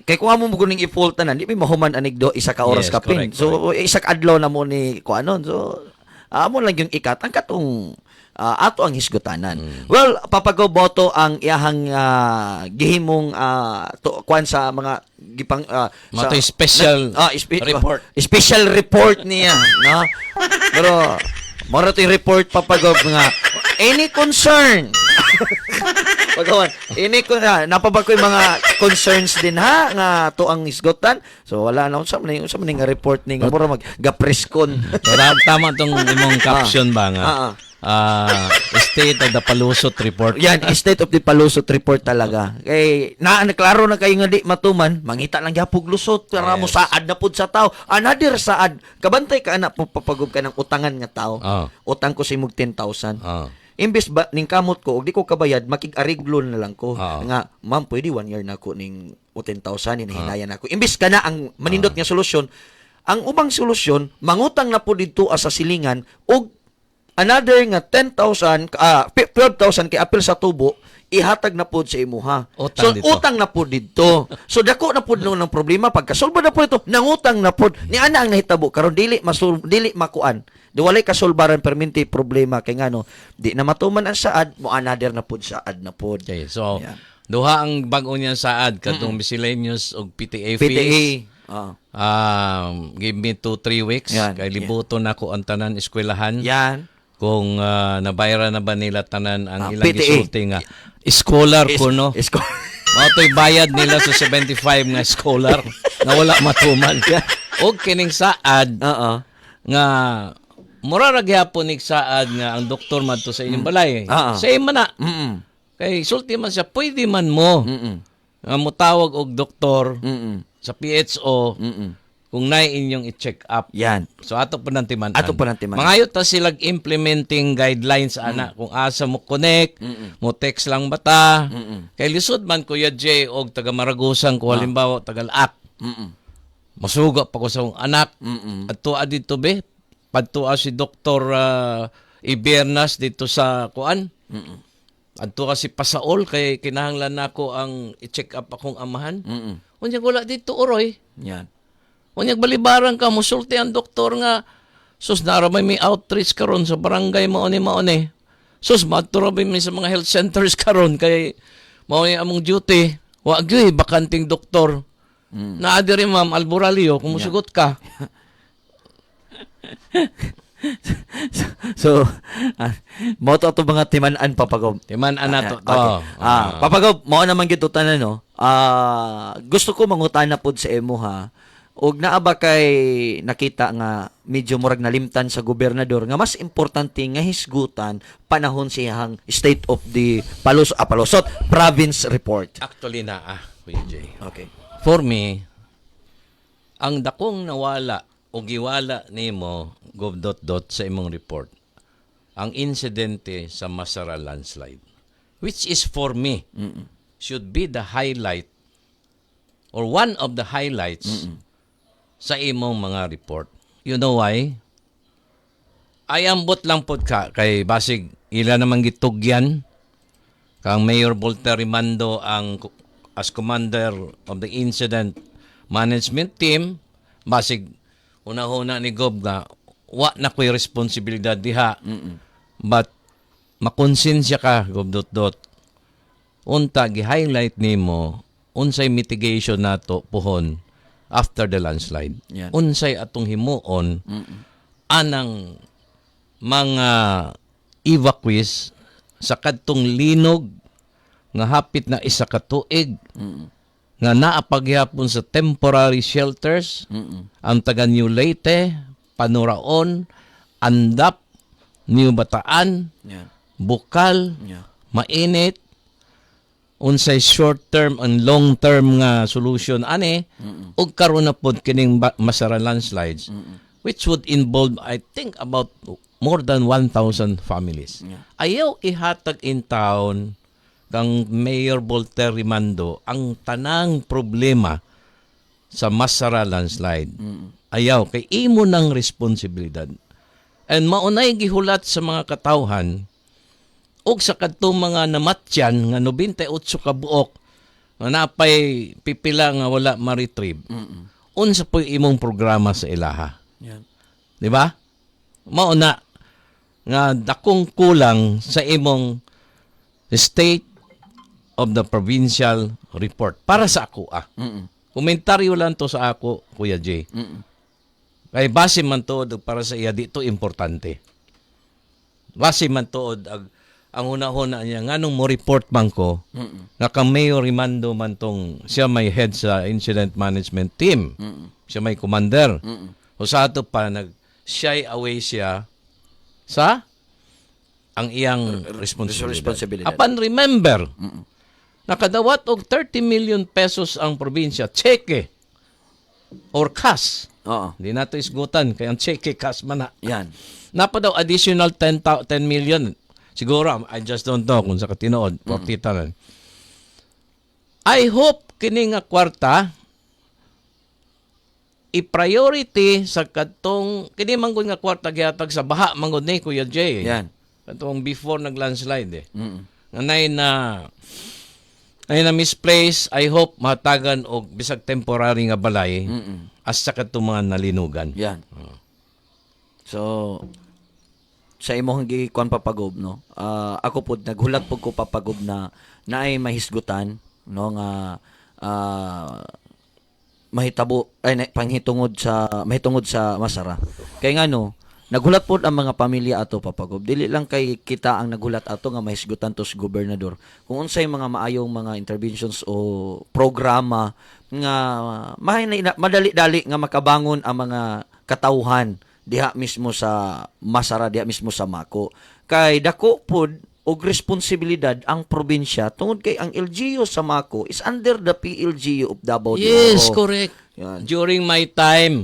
Kay kung amo mo kuning i-fault na, di may mahuman anigdo isa ka oras Yes, kapin. correct. So, isa ka adlaw na mo ni kuanon. So, amo lang yung ikat. Ang katong ato ang hisgutanan. Well, papagoboto ang iyahang gihimong kuan sa mga gipang Mato special report. Special report niya, no? Pero mora to yung report papagod nga any concern. Pagawan, napabag ko yung mga concerns din ha nga to ang isgotan. So wala na unsa man nga report ni nga mura mag-gapreskon. Tama tong imong caption ba nga? State of the Palusot Report. Yan, State of the Palusot Report talaga. Kay naklaro na kayo nga di matuman, mangita lang gyapog lusot para mo saad na pud sa tao. Another saad. Kabantay ka anak papagub ka ng utangan nga tao. Utang ko sa imong 10,000. Imbes ba ning kamot ko, og di ko kabayad, makig-ariglo na lang ko. Nga, ma'am, pwede 1 year na ko ning 10,000 hinahinayan ako. Imbes ka na ang manindot nga solusyon, ang ubang solusyon, mangutang na po dito sa silingan og another nga 10,000 12,000 kay apil sa tubo ihatag na pod sa imuha. Utang na pod dito. So dako na pod ng problema pagkasolba na pod ito, nangutang na pod. Ni ana ang nahitabo karon dili makuan. Di walay kasolbaran perminti problema kay ngano di na matuman ang saad mo another na pod saad na pod. Okay, so duha ang bag-o niya saad katong miscellaneous og PTA fees. Give me 2-3 weeks kay libuton nako ang tanan eskwelahan. Yan. Kung nabayra na ba nila tanan ang ilang gisulti nga scholar ko, no? Matoy bayad nila sa 75 nga scholar na wala matuman. Og kining saad nga mura ra gyapon nig saad nga ang doktor madto sa inyong balay. Sa imo na. Kay sulti man siya, pwede man mo. Nga mo tawag og doktor sa PHO kung naay inyong i-check up. Yan. So ato po nantiman. Ato po nantiman. Mangayot ta sila implementing guidelines ana kung asa mo connect, mo text lang bata. Kay lisod man Kuya J og taga Maragusan ko halimbawa taga Laak. Masuga pa ko sa akong anak. Adto dito be, padtua si Dr. Ibernas dito sa kuan. Adto kasi pasaol kay kinahanglan nako ang i-check up akong amahan. Unya wala dito uroy. Yan. Unyag balibaran ka, musulti ang doktor nga, sus, naramay may outreach karon sa barangay maoni. Sus, maturabay may sa mga health centers karon kay mauni among duty. Wag gyud bakanting doktor. Naadi rin Ma'am Alboralio, kung musugot ka. So, mo to mga timan-an Papagob. Timan-an na to. Okay. Papagob, mao naman gid tanan no. Gusto ko mangutana pod sa imo ha. Og naa ba kay nakita nga medyo murag nalimtan sa gobernador nga mas importante nga hisgutan panahon siyang State of the Palusot Province Report. Actually Kuya Jay. Okay. For me, ang dakong nawala o giwala nimo Gov. Sa imong report, ang insidente sa Masara landslide, which is for me, should be the highlight or one of the highlights sa imong mga report. You know why? Ay ambot lang pod ka kay basig ila naman gitugyan kang Mayor Volter Rimando ang as commander of the incident management team, basig una-una ni Gob nga wa na ko'y responsibilidad diha. But makonsensya ka Gob. Unta gi-highlight nimo unsay mitigation nato pohon after the landslide. Yan. Unsay atong himuon anang mga evacuees sa kadtong linog nga hapit na isa ka tuig nga naapagyapon sa temporary shelters ang taga New Leyte, Panuraon, Andap, New Bataan, Bukal, mainit, unsay short term and long term nga solution ani ug karon na pod kining Masara landslides which would involve I think about more than 1,000 families. Ayaw ihatag in town kang Mayor Volter Rimando ang tanang problema sa Masara landslide. Ayaw kay imo ng responsibilidad. And maunay gihulat sa mga katawhan og sa kadtong mga namatyan nga 98 ka buok nga napay pipila nga wala ma-retrieve. Unsa po imong programa sa ilaha? Yan. Di ba? Mauna nga dakong kulang sa imong State of the Provincial Report para sa ako Komentaryo lang to sa ako Kuya J. Kay base man tuod para sa iya dito importante. Base man tuod ang una-una niya nganong mo report man ko nga kang Mayor Rimando man tong siya may head sa incident management team. Siya may commander. O sa ato pa nag-shy away siya sa ang iyang responsibilidad. Apan remember, nakadawat og 30 million pesos ang probinsya, cheque or cash. Hindi nato isgutan kay ang cheque cash man na. Yan. Napa daw additional 10 million. Siguro, I just don't know kung sa katinood, 40 talan. I hope kini nga kwarta i-priority sa katong kini manggod nga kwarta gihatag sa baha manggod ni Kuya J. Yan. Katong before nag-landslide Nga na misplace, I hope mahatagan og bisag temporary nga balay as sa katong mga nalinugan. Yan. So, sa imong gikuan Papagob no. Ako pod naghulat pud ko Papagob na naay mahisgutan no nga mahitabo ay panghitungod sa Masara. Kay ngano naghulat pod ang mga pamilya ato Papagob. Dili lang kay kita ang naghulat ato nga mahisgutan to sa gobernador. Kung unsay mga maayong mga interventions o programa nga madali-dali nga makabangon ang mga katawhan diha mismo sa Masara, diha mismo sa Mako. Kay dako pod og responsibilidad ang probinsya tungod kay ang LGU sa Mako is under the PLGU of Davao de Yes, Oro. correct. Yan. During my time,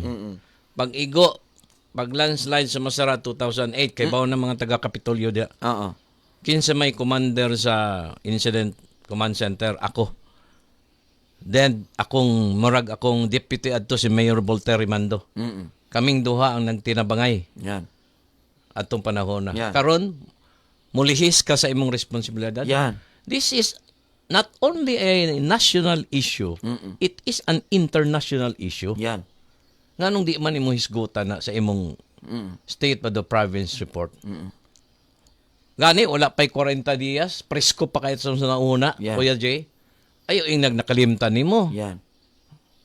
pag landslide sa Masara 2008, kay bawo ng mga taga-Kapitolyo dia. Oo. Kinsa may commander sa Incident Command Center, ako. Then, akong deputy adto si Mayor Voltaire Rimando. Kaming duha ang nagtinabangay Yan. atong panahon na. Yan. Karon, mulihis ka sa imong responsibilidad. Yan. This is not only a national issue, it is an international issue. Yan. Nganong di man imo hisgutan na sa imong state of the province report. Gani, wala pa'y 40 dias, presko pa kahit sa nauna, Yan. Kuya Jay. Ayaw yung nakalimtan nimo. Yan.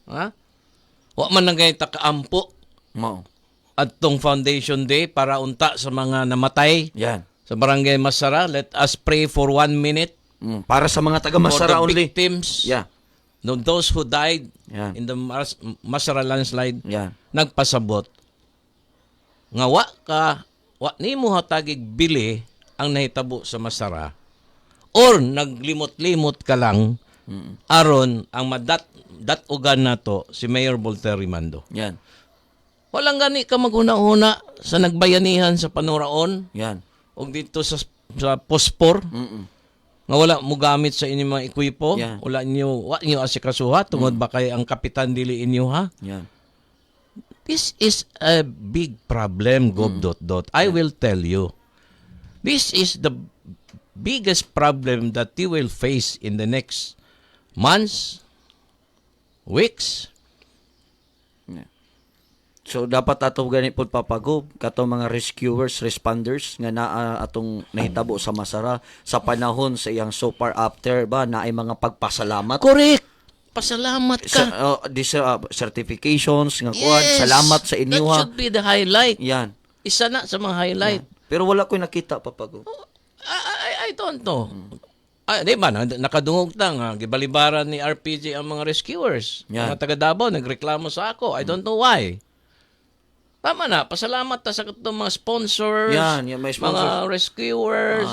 Ha? Wa man lang ganyan kaampo Mao. at tong Foundation Day para unta sa mga namatay Yan. sa Barangay Masara. Let us pray for 1 minute Para sa mga taga Masara for the only. victims. Yeah. No, those who died Yan. in the Masara landslide, Yan. nagpasabot. Nga wa nimo hatagig bili ang nahitabo sa Masara or naglimot-limot ka lang aron ang datugan nato si Mayor Voltaire Rimando. Yan. Walang gani ka maguna-una sa nagbayanihan sa Panuraon Yan. o dito sa Pospor. Nga wala mo gamit sa inyong mga ekwipo, Yeah. wala niyo asikasuha tungod ba kay ang kapitan dili inyo ha. Yan. This is a big problem, Gov. I will tell you. This is the biggest problem that you will face in the next months, weeks. So dapat ato gani pod papagub kato mga rescuers, responders nga naa atong nahitabo sa Masara sa panahon sa iyang so far after ba naay mga pagpasalamat. Correct. Pasalamat ka. Certifications nga kuan, salamat sa inyo That ha. should be the highlight. Yan. Isa na sa mga highlight. Pero wala ko'y nakita papagub. I don't know. Di ba, nakadungog na nga, gibalibaran ni RPG ang mga rescuers. Yan. Mga taga Davao, nagreklamo sa ako. I don't know why. Tama na, pasalamat ta sa itong mga sponsors, Yan, may sponsors. mga rescuers.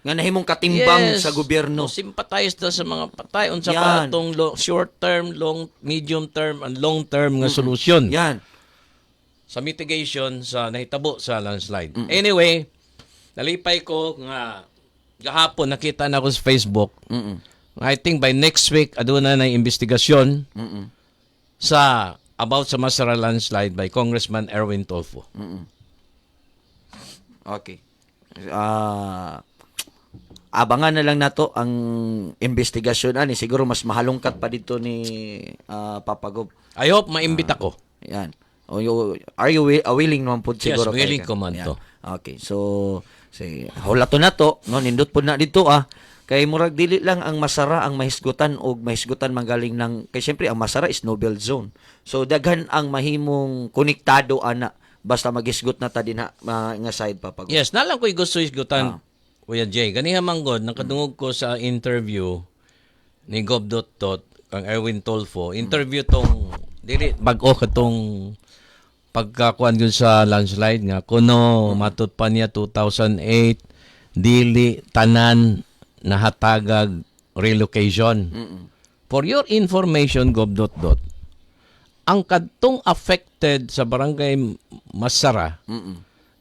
Nga nahimong katimbang Yes. sa gobyerno. Sympathize na sa mga patay. Unsa Yan. pa itong short term, medium term, and long term nga solusyon Yan. sa mitigation sa nahitabo sa landslide. Anyway, nalipay ko nga gahapon nakita na ko sa Facebook. I think by next week aduna na investigasyon sa about sa Masara landslide by Congressman Erwin Tulfo. Okay. Abangan na lang nato ang investigasyon ani siguro mas mahalungkat pa dito ni Papagub. I hope maimbita ko. Yan. Are you willing naman po siguro? Yes, willing kay- ko man Yan. to. Okay. So, hulato na to. No, nindot po na dito Kay murag dili lang ang Masara ang mahisgutan o mahisgutan manggaling ng kay syempre ang Masara is Nobel Zone. So daghan ang mahimong konektado ana basta magisgot na ta dinha nga side Papagub. Yes, nalang ko'y gusto isgutan, Kuya Jay. Ganiha manggod, nakadungog ko sa interview ni Gov. Kang Erwin Tulfo. Interview tong, dili, bago katong pagkakuan yun sa landslide nga. Kuno, matut pa niya 2008, dili, tanan, nahatagag, relocation. For your information, Gov. Ang kadtong affected sa barangay Masara,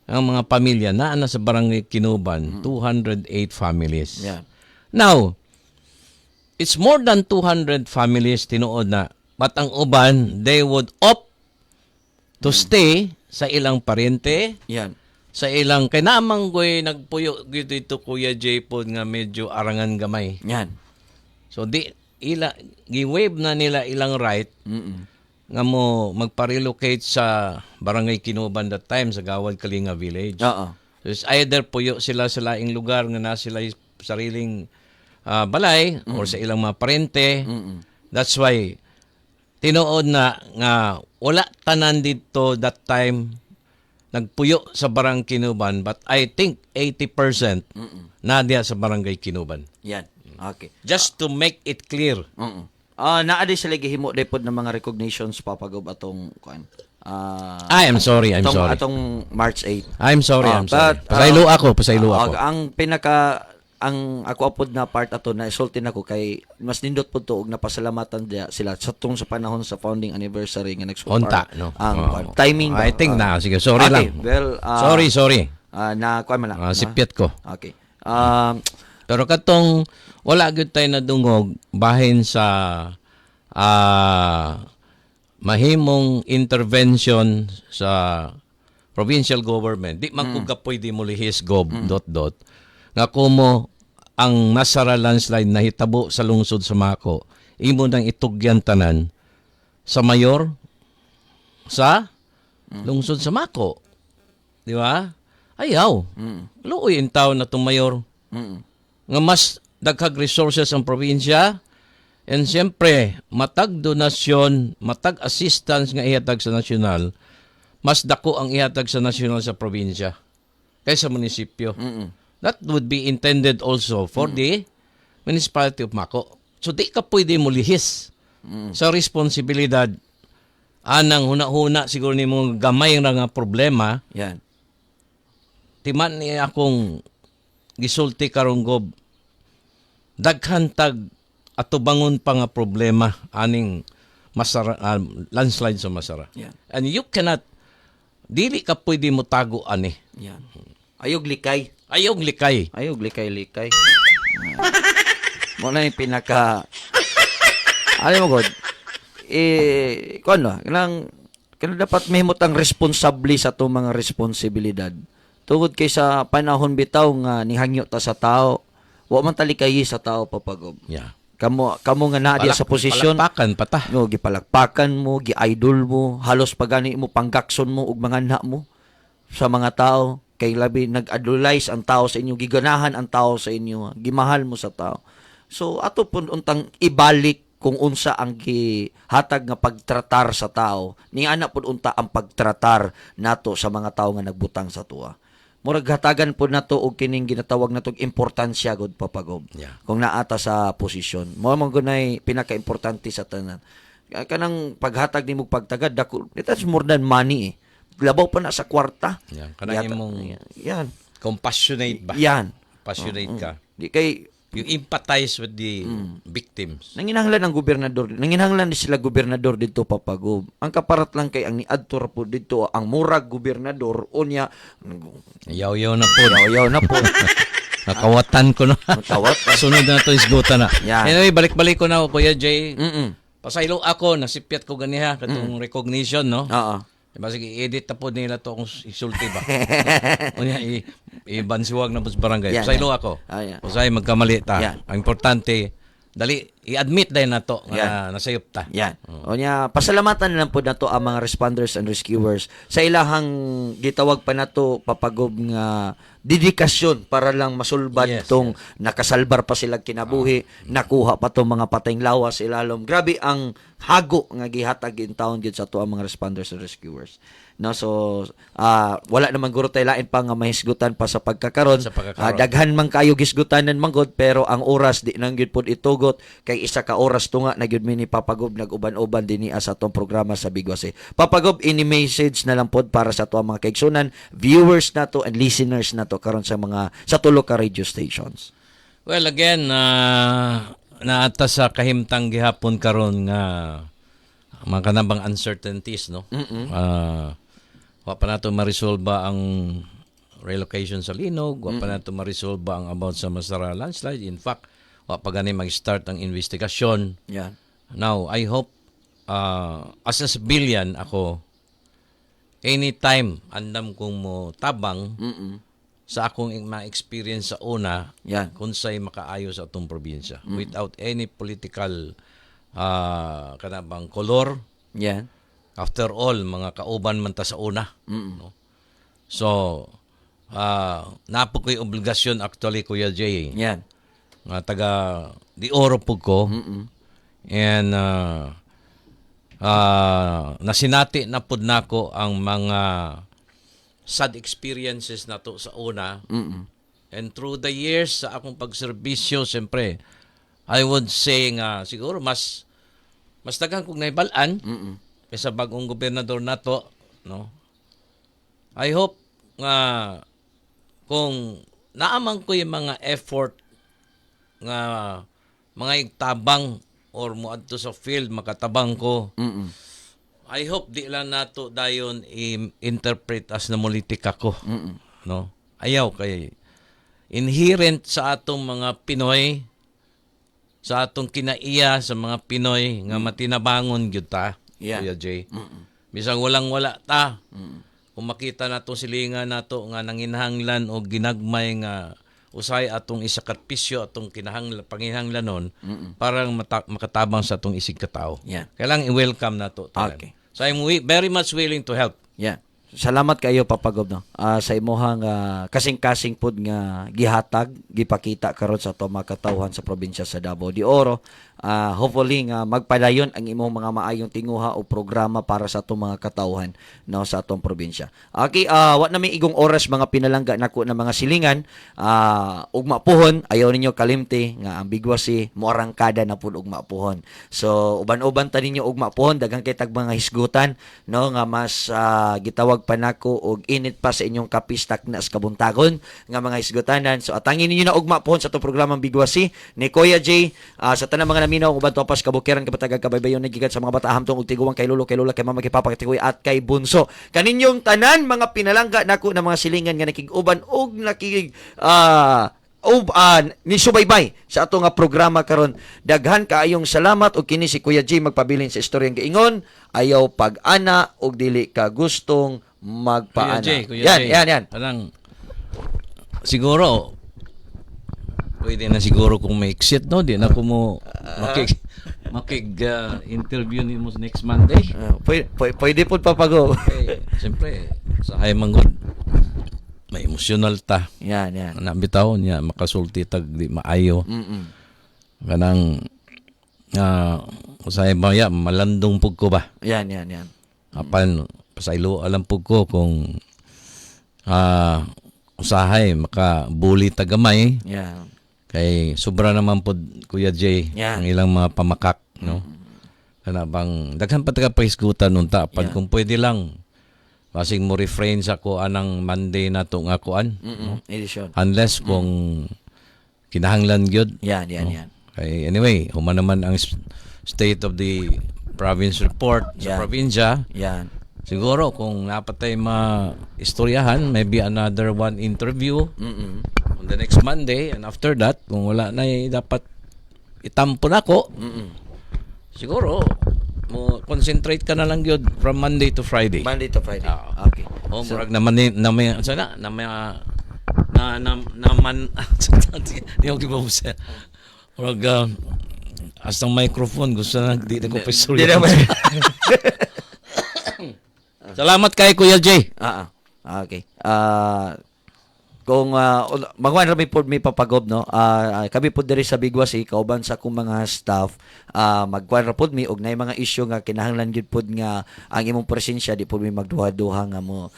ang mga pamilya na sa barangay Kinuban, 208 families. Yeah. Now, it's more than 200 families tinuod na. But ang uban, they would opt to stay sa ilang parente, Yan. sa ilang, kay namang ko'y nagpuyo dito Kuya J po nga medyo arangan gamay. Yan. So, gi-waive na nila ilang right nga mo magpa-relocate sa barangay Kinuban that time sa Gawad Kalinga Village. Oo. So it's either puyo sila sa laing lugar nga na sila sariling balay or sa ilang mga parente. That's why tinuod na nga wala tanan dito that time nagpuyo sa barangay Kinuban, but I think 80% na diya sa barangay Kinuban. Yan. Okay. Just to make it clear. Naa di sila gihimo depod ng mga recognitions Papagub atong kuan. I'm sorry. Atong March 8. I'm sorry. But, Pasaylo ako. ang pinaka ang ako apod na part ato na isulti nako kay mas nindot pud to og napasalamatan dia sila sa tong sa panahon sa founding anniversary nga next Unta, no? ang timing ba? I think na. Sige, sorry Okay, lang. well, sorry. na kuan man lang. Sipyat ko. Okay. Pero katong wala gyud tayo nadungog bahin sa mahimong intervention sa provincial government. Di man ko pwede mo lihis nga kumo ang Masara landslide na hitabo sa lungsod sa Mako. Imo nang itugyan tanan sa mayor sa lungsod sa Mako. Di ba? Ayaw. Luoy in town na itong mayor. Nga mas daghag resources ang probinsya. And siyempre, matag donasyon, matag assistance nga ihatag sa nasyonal, mas dako ang ihatag sa nasyonal sa probinsya kaysa munisipyo. That would be intended also for the municipality of Mako. So di ka pwede mo lihis sa responsibilidad. Anang huna-huna siguro ni mong gamay nga problema. Yan. Timan ni akong gisulti karong gob. Daghan tag ato bangon pa nga problema aning Masara landslide sa Masara. Yeah. And you cannot dili ka pwede mo tago ani. Yan. Ayog likay. Ayog likay. Ayog likay. Mo na yung pinaka alam mo god. Kuno, kanang dapat mahimot ang responsable sa to mga responsibilidad. Tungod kay sa panahon bitaw nga nihangyo ta sa tao, wa man talikayi sa tao papagob. Yeah. Kamo nga naa diya sa posisyon. Palakpakan pata. No, gipalakpakan mo, gi-idol mo, halos pagani mo panggakson mo ug mga anak mo sa mga tao kay labi nag-idolize ang tao sa inyo, giganahan ang tao sa inyo, gimahal mo sa tao. So ato pun untang ibalik kung unsa ang gihatag nga pagtratar sa tao, ni ana pud unta ang pagtratar nato sa mga tao nga nagbutang sa tuwa. Murag hatagan po nato og kining ginatawag natong importansya gud papagob. Yeah. Kung naata sa posisyon. Mao man gunay pinaka-importante sa tanan. Kanang paghatag nimo pagtagad dako, that's more than money. Labaw pa na sa kwarta. Yeah. Kanang imong yan. compassionate ba? Yan. Passionate ka. Di kay You empathize with the victims. nanginahanglan ang gobernador. Nanginahanglan ni sila gobernador dito papagob. Ang kaparat lang kay ang niadto ra po dito ang murag gobernador unya Yaw-yaw na po. yaw na po. Nakawatan ko na. Tawat. Sunod na ito isgutan na. Yan. Anyway, balik-balik ko na ako, Kuya Jay. Mm. Pasaylo ako, nasipyat ko ganiha, katong recognition, no? Oo. Diba, sige, edit na po nila to kung isulti ba? Unya, ibansiwag na po sa barangay. Yan, Pasaylo yan. ako. Yan. Pasay, magkamali ta. Yan. Ang importante, dali, i-admit dahil na to, Yan. na nasayop ta. Yan. O niya, pasalamatan lang po na to ang mga responders and rescuers sa ilahang gitawag pa na to papagob nga dedikasyon para lang masulbad Yes, tong nakasalbar pa sila kinabuhi, nakuha pa tong mga patayng lawas ilalom. Grabe ang hago nga gihatag in taon gid sa to ang mga responders and rescuers. No, so wala naman guro tay lain pa nga mahisgutan pa sa pagkakaron. Daghan man kayo gisgutanan manggod pero ang oras di nang gyud pod itugot kay isa ka oras tunga na gyud mini papagob nag-uban-uban dinhi sa atong programa sa Bigwase. Papagob ini message na lang pod para sa ato mga kaigsunan, viewers nato and listeners nato karon sa mga sa tulo ka radio stations. Well, again, naata sa kahimtang gihapon karon nga mga kanabang uncertainties, no? Wa pa nato ma-resolve ang relocation sa Linog, wa pa nato ma-resolve ang about sa Masara landslide. In fact, wa pa gani mag-start ang investigasyon. Yan. Now, I hope as a civilian ako, anytime andam kong mo tabang sa akong ma-experience sa una, Yan. kunsay makaayo sa atong probinsya without any political kanabang color. Yan. After all, mga kauban man ta sa una. No? So, napo ko'y obligasyon actually, Kuya Jay. Yan. Nga taga di oro po ko. And nasinati na po nako ang mga sad experiences na to sa una. And through the years sa akong pagserbisyo, siyempre, I would say nga siguro mas daghang kong naibalaan sa bagong gobernador nato, no? I hope nga kung naamang ko yung mga effort nga mga igtabang or moadto sa field makatabang ko. I hope di lang nato dayon interpret as na politika ko. No? Ayaw kay inherent sa atong mga Pinoy, sa atong kinaiya sa mga Pinoy nga matinabangon gyud ta. Yeah. Kuya Jay. Bisang walang-wala ta. Kung makita nato silingan nato nga nanginhanglan o ginagmay nga usay atong isakatpisyo atong panginhanglanon para makatabang sa atong isig katao. Yeah. Kailangan i-welcome nato. Okay. So I'm very much willing to help. Yeah. Salamat kayo Papagob no. Sa imuhang kasing-kasing pud nga gihatag, gipakita karon sa ato mga katawhan sa probinsya sa Davao de Oro. Hopefully nga magpadayon ang imong mga maayong tinguha o programa para sa atong mga katawhan no sa atong probinsya. Okay, wa na may igong oras mga pinalangga nako na mga silingan. Ugma puhon, ayaw ninyo kalimti nga ambiguity mo arangkada na pud ugma puhon. So uban-uban ta ninyo ugma puhon daghang kay tag mga hisgutan no nga mas gitawag pa nako og init pa sa inyong kapistak na sa kabuntagon nga mga hisgutanan. So atangin ninyo na ugma puhon sa atong programang Bigwasi ni Kuya J sa tanang mga minaw uban topas kabukiran kapatagan kabaybayon nagikan sa mga bata hamtong ug tiguwang kay lolo kay lola kay mama kay papa kay tiguy at kay bunso kaninyong tanan mga pinalangga nako na mga silingan nga nakig-uban og nakig ni subaybay sa ato nga programa karon. Daghan kaayong salamat og kini si Kuya G magpabilin sa istoryang giingon ayaw pag-ana og dili ka gustong magpaana. Yan. Parang siguro pwede na siguro kung may exit, no? Di na ko mo interview ni mo next Monday. Pwede po Papago. Siyempre, sa Haymanggod, may emotional ta. Yan. Nabitaw niya, makasulti tag di maayo. Kanang, sa Haymaya, malandong pug ko ba? Yan. Apan, pasaylo, alam pug ko kung usahay, makabuli tagamay. Yan. Kay sobra naman po Kuya Jay ang ilang mga pamakak, no? Kana bang daghan pa taga pahisgutan unta pag kung pwede lang basing mo refrain sa ko anang Monday na to nga kuan, no? Edition. Unless kung kinahanglan gyud. Yan. Kay anyway, human naman ang state of the province report sa probinsya. Yan. Siguro kung napatay ma-istoryahan, maybe another one interview on the next Monday, and after that, kung wala na dapat itampo na ko, siguro mo concentrate ka na lang yun from Monday to Friday. Okay. Murag naman di ako kibabusa. Murag as ng microphone gusto na di na ko pasurya. Salamat kay Kuya J. Okay. Kung magwan rami pod mi Papagob no. Kami pod diri sa Bigwasi kauban sa akong mga staff magkuan ra pod mi og nay mga issue nga kinahanglan gyud pod nga ang imong presensya di pod mi magduha-duha nga mo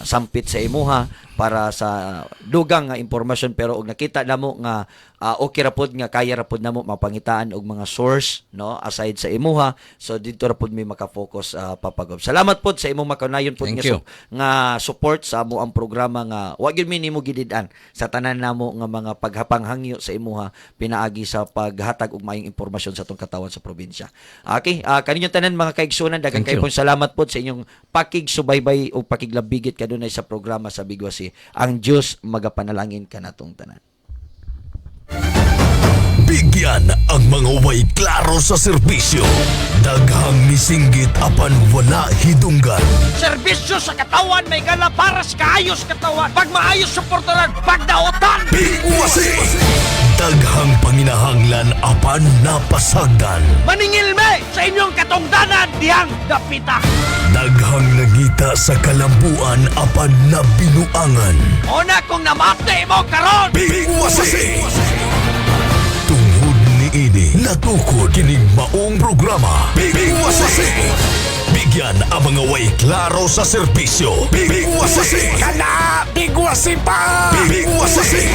sampit sa imuha para sa dugang nga impormasyon pero og nakita namo nga okay ra pod nga kaya ra pod namo mapangitaan og mga source no aside sa imuha. So dito ra pod mi maka-focus Papagob. Salamat pod sa imong makaunayon pod nga support sa amo ang programa nga wa gyud mi nimo gididan sa tanan namo nga mga paghapanghangyo sa imuha pinaagi sa paghatag og maayong impormasyon sa atong katawan sa probinsya. Okay, kaninyong tanan mga kaigsunan daghang kay pong salamat pod sa inyong pakigsubaybay o pakiglabigit kadunay sa programa sa Bigwasi. Ang Dios magapanalangin kanatong tanan. Bigyan ang mga way klaro sa serbisyo. Daghang misinggit apan wala hidunggan. Serbisyo sa katawan may gala para sa kaayos katawan. Pag maayos suportaran, pagdaotan. Bigwasi! Daghang panginahanglan apan napasagdan. Maningil me sa inyong katungdanan diyang dapita. Daghang nagita sa kalambuan apan nabinuangan. Una kung namate mo karon. Bigwasi! Tungod ni ini natukod kining maong programa. Bigwasi! Bigyan ang mga way klaro sa serbisyo. Bigwasi! Kana! Bigwasi pa! Bigwasi!